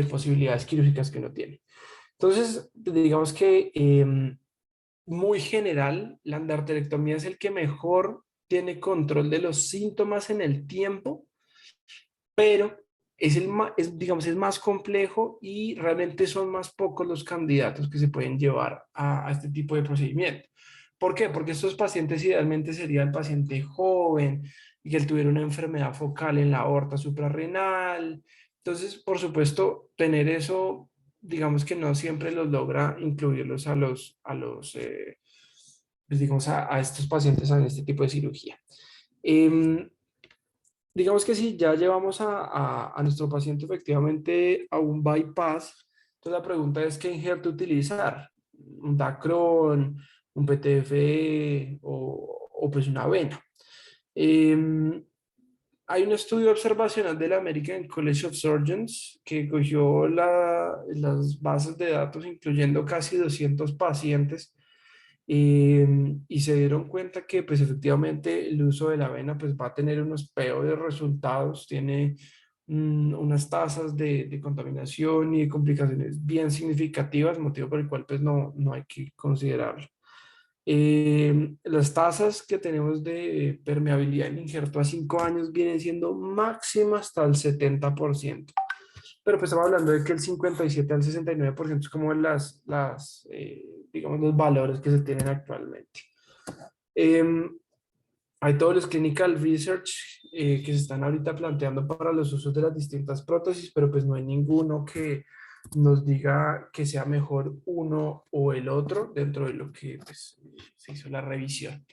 posibilidades quirúrgicas que uno tiene. Entonces, digamos que muy general, la endarterectomía es el que mejor tiene control de los síntomas en el tiempo, pero digamos, es más complejo y realmente son más pocos los candidatos que se pueden llevar a este tipo de procedimiento. ¿Por qué? Porque estos pacientes idealmente sería el paciente joven y que él tuviera una enfermedad focal en la aorta suprarrenal. Entonces, por supuesto, tener eso, digamos que no siempre los logra incluirlos pues digamos, a estos pacientes en este tipo de cirugía. Em, digamos que si ya llevamos a nuestro paciente efectivamente a un bypass, entonces la pregunta es qué injerto utilizar, un Dacron, un PTFE o pues una vena. Eh, hay un estudio observacional de la American College of Surgeons que cogió las bases de datos incluyendo casi 200 pacientes y se dieron cuenta que pues efectivamente el uso de la avena pues va a tener unos peores resultados, tiene unas tasas de contaminación y de complicaciones bien significativas, motivo por el cual pues no hay que considerarlo. Las tasas que tenemos de permeabilidad en injerto a 5 años vienen siendo máximas hasta el 70%, pero pues estamos hablando de que el 57 al 69% es como digamos, los valores que se tienen actualmente. Em, hay todos los clinical research que se están ahorita planteando para los usos de las distintas prótesis, pero pues no hay ninguno que nos diga que sea mejor uno o el otro dentro de lo que pues, se hizo la revisión.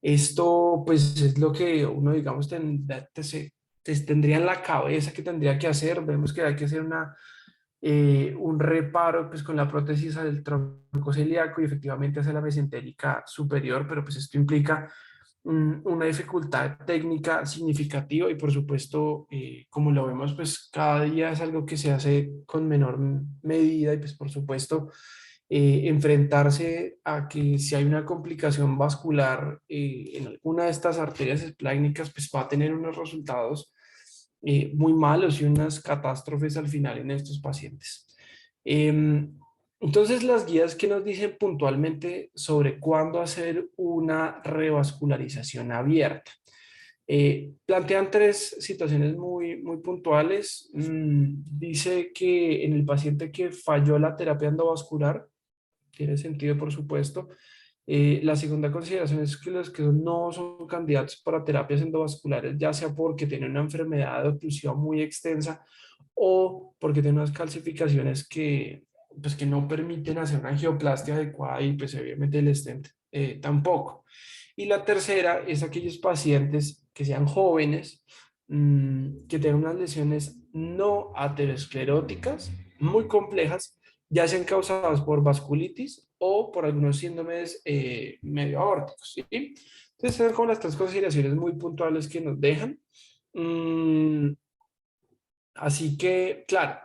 Esto pues es lo que uno, digamos, tendría en la cabeza que tendría que hacer. Vemos que hay que hacer un reparo pues, con la prótesis del tronco celíaco y efectivamente hacer la mesentérica superior, pero pues esto implica una dificultad técnica significativa y por supuesto, como lo vemos, pues cada día es algo que se hace con menor medida y pues por supuesto enfrentarse a que si hay una complicación vascular en alguna de estas arterias esplácnicas, pues va a tener unos resultados muy malos y unas catástrofes al final en estos pacientes. Entonces, las guías que nos dicen puntualmente sobre cuándo hacer una revascularización abierta. Plantean tres situaciones muy puntuales. Dice que en el paciente que falló la terapia endovascular, tiene sentido, por supuesto. La segunda consideración es que los que no son candidatos para terapias endovasculares, ya sea porque tienen una enfermedad de oclusión muy extensa o porque tienen unas calcificaciones pues, que no permiten hacer una angioplastia adecuada y pues obviamente el stent tampoco. Y la tercera es aquellos pacientes que sean jóvenes, que tengan unas lesiones no ateroscleróticas muy complejas, ya sean causadas por vasculitis o por algunos síndromes medio aórticos, ¿sí? Entonces, son como las tres consideraciones muy puntuales que nos dejan. Mm, así que, claro,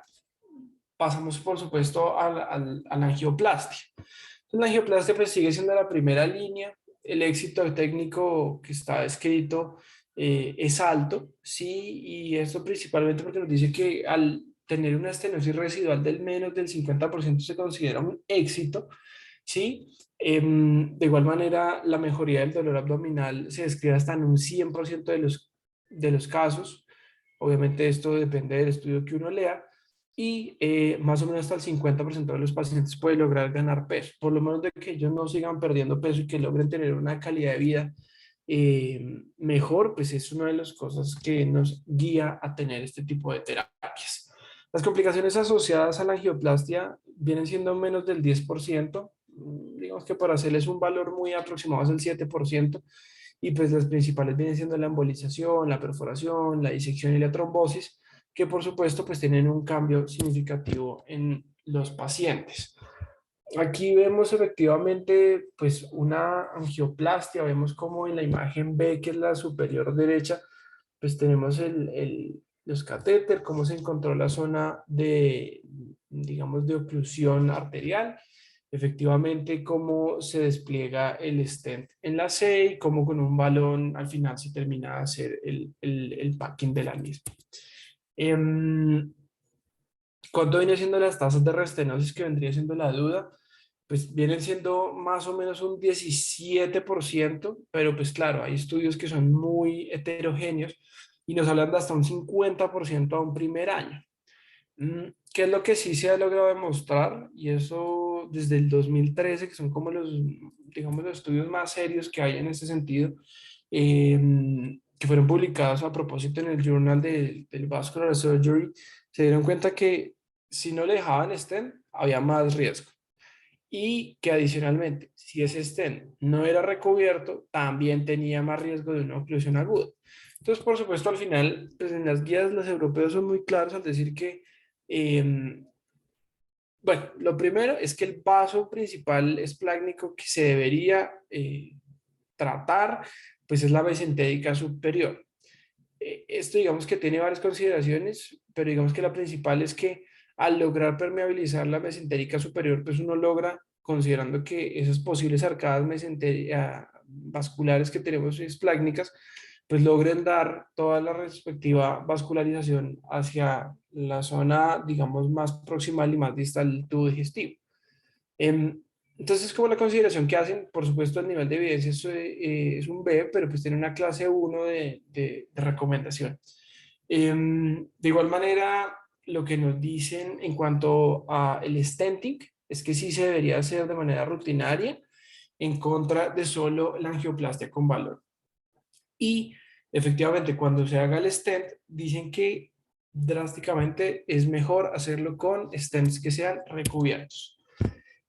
pasamos por supuesto a la angioplastia. Entonces, la angioplastia pues sigue siendo la primera línea. El éxito técnico que está escrito es alto, sí, y esto principalmente porque nos dice que al tener una estenosis residual del menos del 50% se considera un éxito, sí. De igual manera, la mejoría del dolor abdominal se describe hasta en un 100% de los casos. Obviamente esto depende del estudio que uno lea y más o menos hasta el 50% de los pacientes puede lograr ganar peso, por lo menos de que ellos no sigan perdiendo peso y que logren tener una calidad de vida mejor, pues es una de las cosas que nos guía a tener este tipo de terapias. Las complicaciones asociadas a la angioplastia vienen siendo menos del 10%, digamos que para hacerles un valor muy aproximado es el 7%, y pues las principales vienen siendo la embolización, la perforación, la disección y la trombosis, que por supuesto pues tienen un cambio significativo en los pacientes. Aquí vemos efectivamente pues una angioplastia, vemos como en la imagen B, que es la superior derecha, pues tenemos los catéter, cómo se encontró la zona de, digamos, de oclusión arterial. efectivamente cómo se despliega el stent en la C y cómo con un balón al final se termina de hacer el packing de la misma. Em, ¿Cuánto viene siendo las tasas de restenosis que vendría siendo la duda? Pues vienen siendo más o menos un 17%, pero pues claro, hay estudios que son muy heterogéneos y nos hablan de hasta un 50% a un primer año. ¿Qué es lo que sí se ha logrado demostrar? Y eso desde el 2013, que son como los, digamos, los estudios más serios que hay en este sentido, que fueron publicados a propósito en el Journal del Vascular Surgery, se dieron cuenta que si no le dejaban stent, había más riesgo. Y que adicionalmente, si ese stent no era recubierto, también tenía más riesgo de una oclusión aguda. Entonces, por supuesto, al final, pues en las guías los europeos son muy claros al decir que, eh, bueno, lo primero es que el vaso principal esplácnico que se debería tratar, pues es la mesentérica superior. Esto digamos que tiene varias consideraciones, pero digamos que la principal es que al lograr permeabilizar la mesentérica superior, pues uno logra, considerando que esas posibles arcadas vasculares que tenemos esplácnicas, pues logren dar toda la respectiva vascularización hacia la zona, digamos, más proximal y más distal del tubo digestivo. Em, entonces, como la consideración que hacen, por supuesto, el nivel de evidencia es un B, pero pues tiene una clase uno de recomendación. De igual manera, lo que nos dicen en cuanto a el stenting es que sí se debería hacer de manera rutinaria en contra de solo la angioplastia con valor. Y efectivamente, cuando se haga el stent, dicen que drásticamente es mejor hacerlo con stents que sean recubiertos.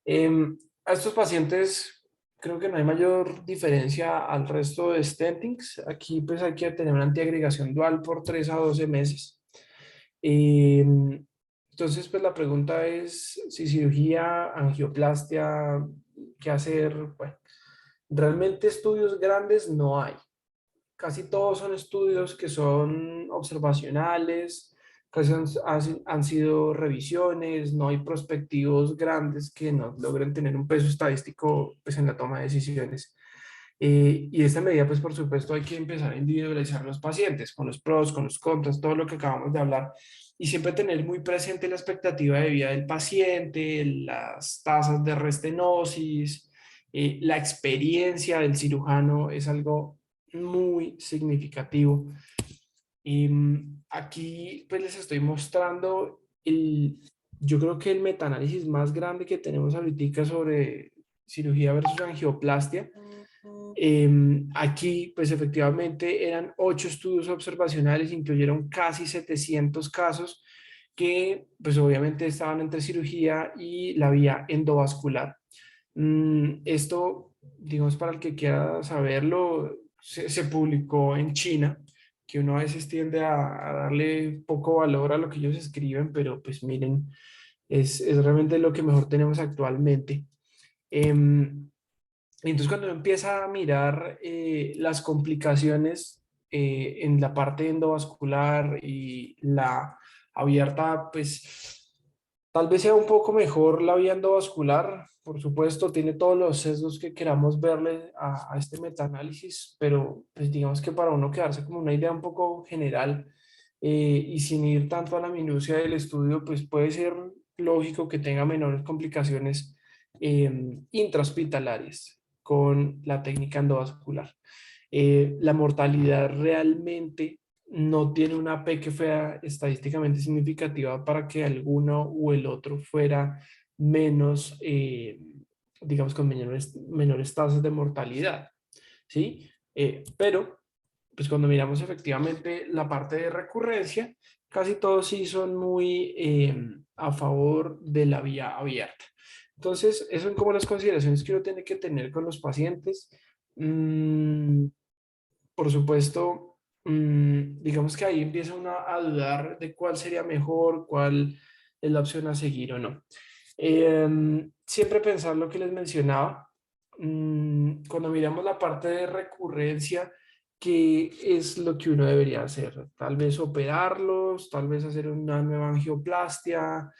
A estos pacientes creo que no hay mayor diferencia al resto de stentings. Aquí pues hay que tener una antiagregación dual por 3 a 12 meses. Entonces pues la pregunta es si cirugía, angioplastia, qué hacer. Bueno, realmente estudios grandes no hay. Casi todos son estudios que son observacionales, casi han sido revisiones, no hay prospectivos grandes que no logren tener un peso estadístico pues, en la toma de decisiones. Y de esta medida, pues por supuesto, hay que empezar a individualizar los pacientes con los pros, con los contras, todo lo que acabamos de hablar, y siempre tener muy presente la expectativa de vida del paciente, las tasas de restenosis, la experiencia del cirujano es algo muy significativo. Y aquí pues les estoy mostrando yo creo que el metaanálisis más grande que tenemos ahorita sobre cirugía versus angioplastia. Aquí pues efectivamente eran 8 estudios observacionales, incluyeron casi 700 casos que pues obviamente estaban entre cirugía y la vía endovascular. Esto, digamos, para el que quiera saberlo, se publicó en China, que uno a veces tiende a darle poco valor a lo que ellos escriben, pero pues miren, es realmente lo que mejor tenemos actualmente. Entonces, cuando uno empieza a mirar las complicaciones en la parte endovascular y la abierta, pues tal vez sea un poco mejor la vía endovascular. Por supuesto, tiene todos los sesgos que queramos verle a este metaanálisis, pero pues digamos que para uno quedarse como una idea un poco general y sin ir tanto a la minucia del estudio, pues puede ser lógico que tenga menores complicaciones intrahospitalarias con la técnica endovascular. La mortalidad realmente no tiene una P que fuera estadísticamente significativa para que alguno o el otro fuera menos, digamos, con menores tasas de mortalidad, ¿sí? Pero, pues cuando miramos efectivamente la parte de recurrencia, casi todos sí son muy a favor de la vía abierta. Entonces, eso son como las consideraciones que uno tiene que tener con los pacientes. Mm, por supuesto, digamos que ahí empieza uno a dudar de cuál sería mejor, cuál es la opción a seguir o no. Siempre pensar lo que les mencionaba, cuando miramos la parte de recurrencia, ¿qué es lo que uno debería hacer? Tal vez operarlos, tal vez hacer una nueva angioplastia.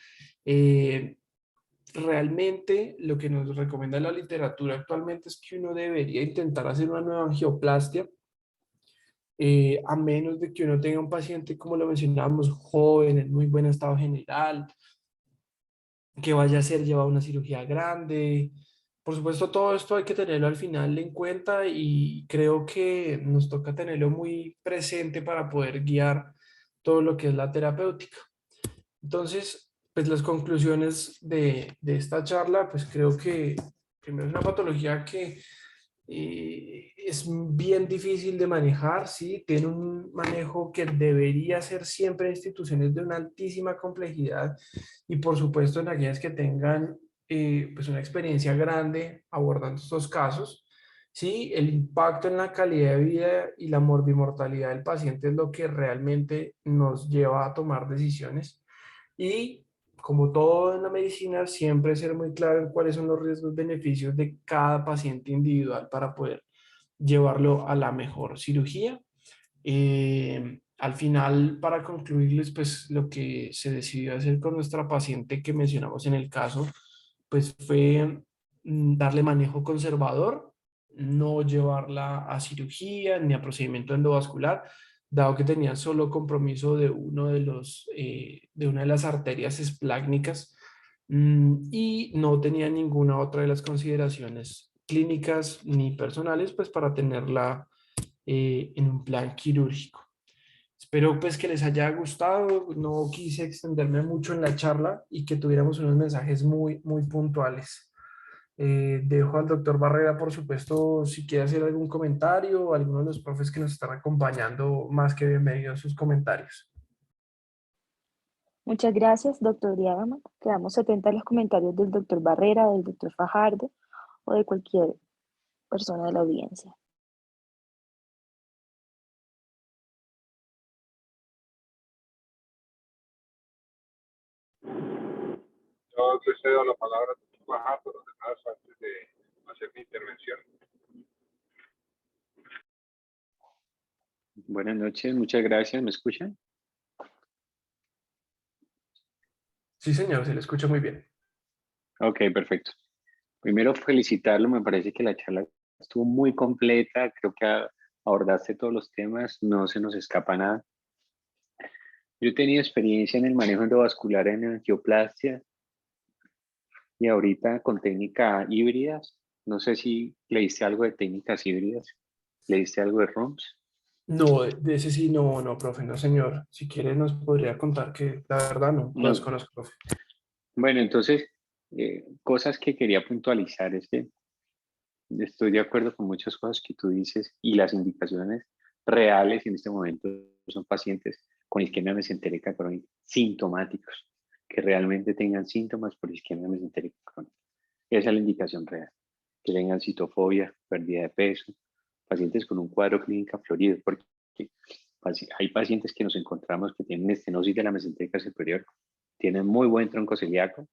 realmente lo que nos recomienda la literatura actualmente es que uno debería intentar hacer una nueva angioplastia, a menos de que uno tenga un paciente, como lo mencionábamos, joven, en muy buen estado general, que vaya a ser llevado a una cirugía grande. Por supuesto, todo esto hay que tenerlo al final en cuenta y creo que nos toca tenerlo muy presente para poder guiar todo lo que es la terapéutica. Entonces, pues las conclusiones de esta charla, pues creo que primero es una patología que es bien difícil de manejar, ¿sí? Tiene un manejo que debería ser siempre en instituciones de una altísima complejidad y por supuesto en aquellas que tengan pues una experiencia grande abordando estos casos. Sí, el impacto en la calidad de vida y la morbimortalidad del paciente es lo que realmente nos lleva a tomar decisiones. Y como todo en la medicina, siempre ser muy claro en cuáles son los riesgos, beneficios de cada paciente individual para poder llevarlo a la mejor cirugía. Al final, para concluirles, pues lo que se decidió hacer con nuestra paciente que mencionamos en el caso, pues fue darle manejo conservador, no llevarla a cirugía ni a procedimiento endovascular, dado que tenía solo compromiso de de una de las arterias esplácnicas, y no tenía ninguna otra de las consideraciones clínicas ni personales, pues para tenerla en un plan quirúrgico. Espero pues que les haya gustado, no quise extenderme mucho en la charla y que tuviéramos unos mensajes muy puntuales. Dejo al doctor Barrera, por supuesto, si quiere hacer algún comentario, alguno de los profes que nos están acompañando, más que bienvenidos sus comentarios. Muchas gracias, doctor Diagama. Quedamos atentos a los comentarios del doctor Barrera, del doctor Fajardo o de cualquier persona de la audiencia. Yo le cedo la palabra al doctor Fajardo, los demás, antes de hacer mi intervención. Buenas noches, muchas gracias. ¿Me escuchan? Sí, señor, se le escucha muy bien. Ok, perfecto. Primero felicitarlo, me parece que la charla estuvo muy completa, creo que abordaste todos los temas, no se nos escapa nada. Yo he tenido experiencia en el manejo endovascular en angioplastia y ahorita con técnicas híbridas. No sé si leíste algo de técnicas híbridas, leíste algo de ROMS. No, de ese sí, no, profe, no, señor. Si quiere nos podría contar que la verdad no, lo No. desconozco, profe. Bueno, entonces, cosas que quería puntualizar es que estoy de acuerdo con muchas cosas que tú dices y las indicaciones reales en este momento son pacientes con isquemia mesentérica crónica sintomáticos, que realmente tengan síntomas por isquemia mesentérica crónica. Esa es la indicación real. Que tengan citofobia, pérdida de peso, pacientes con un cuadro clínico florido, porque hay pacientes que nos encontramos que tienen estenosis de la mesentérica superior, tienen muy buen tronco celíaco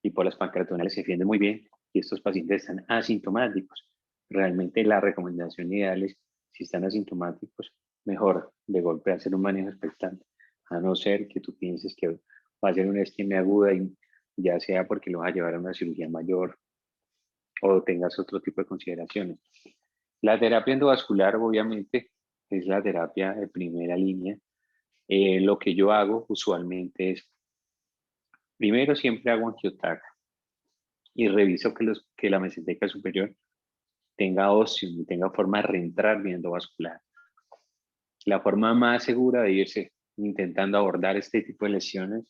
y por las pancreatonales se defienden muy bien y estos pacientes están asintomáticos. Realmente la recomendación ideal es, si están asintomáticos, mejor de golpe hacer un manejo expectante, a no ser que tú pienses que va a ser una isquemia aguda y ya sea porque lo vas a llevar a una cirugía mayor o tengas otro tipo de consideraciones. La terapia endovascular obviamente es la terapia de primera línea. Lo que yo hago usualmente es, primero siempre hago angiotac y reviso que la mesenteca superior tenga óseo y tenga forma de reentrar bien endovascular. La forma más segura de irse intentando abordar este tipo de lesiones,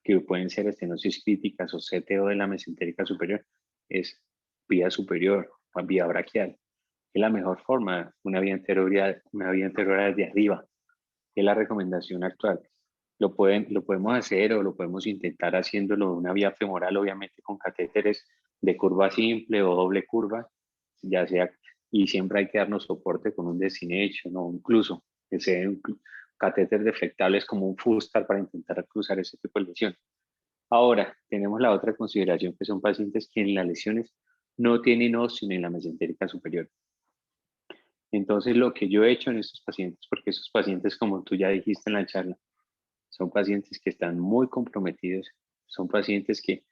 que pueden ser estenosis críticas o CTO de la mesentérica superior, es vía superior o vía braquial. Es la mejor forma, una vía anterior de arriba. Es la recomendación actual. Lo podemos hacer o lo podemos intentar haciéndolo de una vía femoral, obviamente con catéteres de curva simple o doble curva, ya sea, y siempre hay que darnos soporte con un destination o incluso que sean catéteres deflectables como un Fustar para intentar cruzar ese tipo de lesión. Ahora, tenemos la otra consideración que son pacientes que en las lesiones no tienen óseo en la mesentérica superior. Entonces, lo que yo he hecho en estos pacientes, porque esos pacientes, como tú ya dijiste en la charla, son pacientes que están muy comprometidos, son pacientes que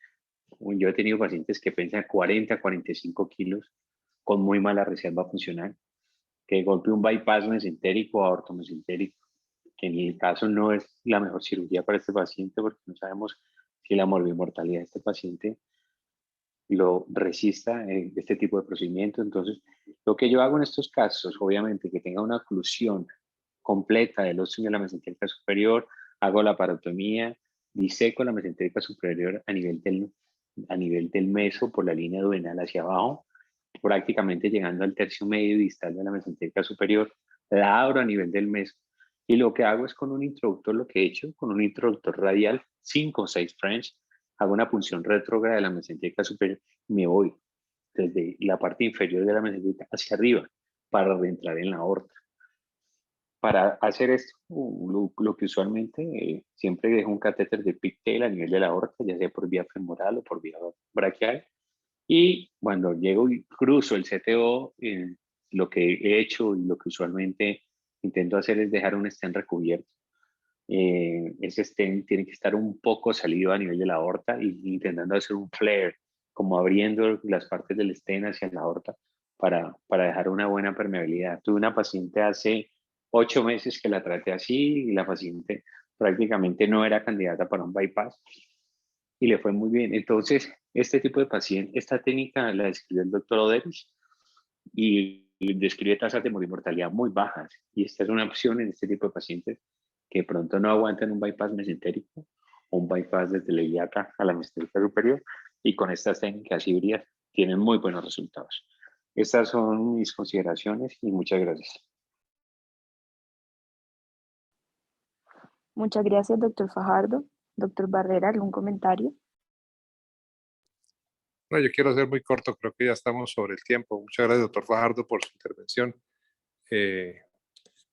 Yo he tenido pacientes que pesan 40, 45 kilos con muy mala reserva funcional, que de golpe un bypass mesentérico o aorto mesentérico, que en el caso no es la mejor cirugía para este paciente porque no sabemos si la morbimortalidad de este paciente lo resista este tipo de procedimiento. Entonces, lo que yo hago en estos casos, obviamente, que tenga una oclusión completa del óseo de la mesentérica superior, hago la parotomía, diseco la mesentérica superior a nivel del meso por la línea duodenal hacia abajo, prácticamente llegando al tercio medio distal de la mesentérica superior, la abro a nivel del meso y lo que hago es con un introductor, lo que he hecho, con un introductor radial 5 o 6 French, hago una punción retrógrada de la mesentérica superior y me voy desde la parte inferior de la mesentérica hacia arriba para reentrar en la aorta. Para hacer esto, lo que usualmente siempre dejo un catéter de pigtail a nivel de la aorta, ya sea por vía femoral o por vía braquial. Y cuando llego y cruzo el CTO, lo que he hecho y lo que usualmente intento hacer es dejar un stent recubierto. Ese stent tiene que estar un poco salido a nivel de la aorta y intentando hacer un flare, como abriendo las partes del stent hacia la aorta para dejar una buena permeabilidad. Tuve una paciente hace 8 meses que la traté así y la paciente prácticamente no era candidata para un bypass y le fue muy bien. Entonces, este tipo de paciente, esta técnica la describió el doctor Oderis y describe tasas de morbimortalidad muy bajas. Y esta es una opción en este tipo de pacientes que pronto no aguantan un bypass mesentérico o un bypass desde la ilíaca a la mesentérica superior y con estas técnicas híbridas tienen muy buenos resultados. Estas son mis consideraciones y muchas gracias. Muchas gracias, doctor Fajardo. Doctor Barrera, ¿algún comentario? No, yo quiero ser muy corto, creo que ya estamos sobre el tiempo. Muchas gracias, doctor Fajardo, por su intervención.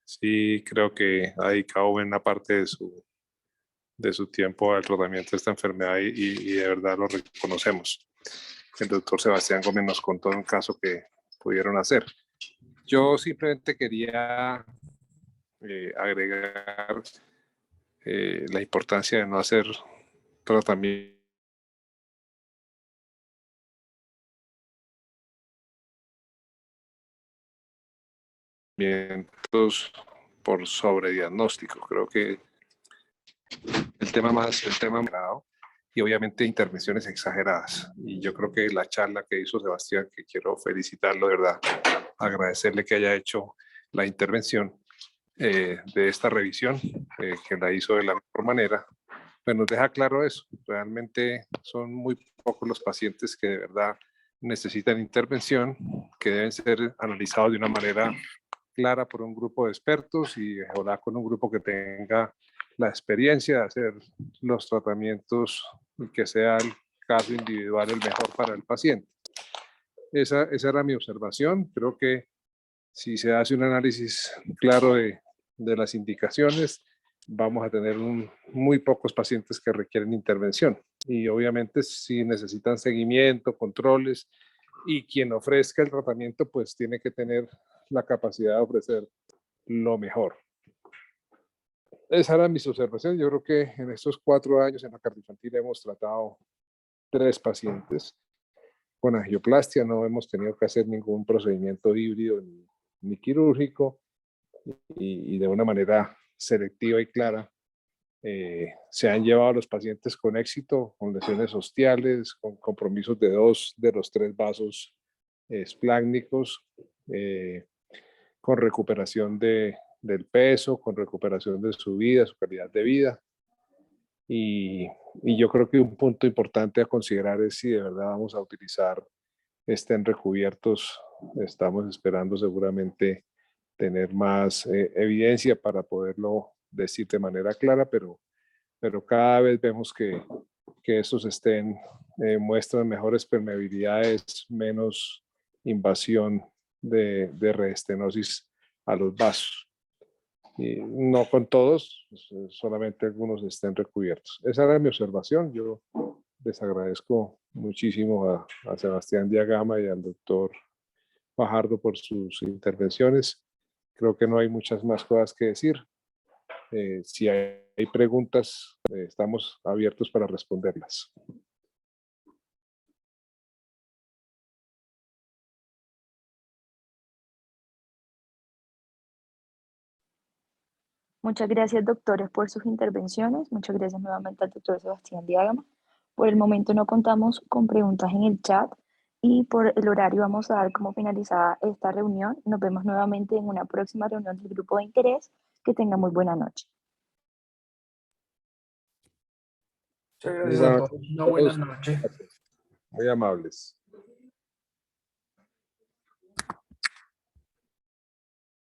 Sí, creo que ha dedicado buena parte de su tiempo al tratamiento de esta enfermedad y de verdad lo reconocemos. El doctor Sebastián Gómez nos contó un caso que pudieron hacer. Yo simplemente quería agregar la importancia de no hacer tratamientos por sobrediagnóstico. Creo que el tema grado y obviamente intervenciones exageradas. Y yo creo que la charla que hizo Sebastián, que quiero felicitarlo, de verdad, agradecerle que haya hecho la intervención de esta revisión, que la hizo de la mejor manera, pues nos deja claro eso. Realmente son muy pocos los pacientes que de verdad necesitan intervención, que deben ser analizados de una manera clara por un grupo de expertos y ojalá con un grupo que tenga la experiencia de hacer los tratamientos y que sea el caso individual el mejor para el paciente. Esa era mi observación. Creo que si se hace un análisis claro de las indicaciones, vamos a tener muy pocos pacientes que requieren intervención. Y obviamente si necesitan seguimiento, controles, y quien ofrezca el tratamiento pues tiene que tener la capacidad de ofrecer lo mejor. Esa era mis observaciones. Yo creo que en estos 4 años en la cardioinfantil hemos tratado 3 pacientes con angioplastia. No hemos tenido que hacer ningún procedimiento híbrido ni quirúrgico y de una manera selectiva y clara se han llevado a los pacientes con éxito, con lesiones ostiales, con compromisos de 2 de los 3 vasos espláncnicos, con recuperación del peso, con recuperación de su vida, su calidad de vida. Y yo creo que un punto importante a considerar es si de verdad vamos a utilizar estén recubiertos. Estamos esperando seguramente tener más evidencia para poderlo decir de manera clara, pero cada vez vemos que estos muestran mejores permeabilidades, menos invasión de reestenosis a los vasos. Y no con todos, solamente algunos estén recubiertos. Esa era mi observación. Yo les agradezco muchísimo a Sebastián Diagama y al doctor Fajardo por sus intervenciones. Creo que no hay muchas más cosas que decir. Si hay preguntas, estamos abiertos para responderlas. Muchas gracias, doctores, por sus intervenciones. Muchas gracias nuevamente al doctor Sebastián Diágama. Por el momento no contamos con preguntas en el chat y por el horario vamos a dar como finalizada esta reunión. Nos vemos nuevamente en una próxima reunión del grupo de interés. Que tenga muy buena noche. Muchas Muy gracias a buenas todos. noches Una a buena todos. noche. Muy amables.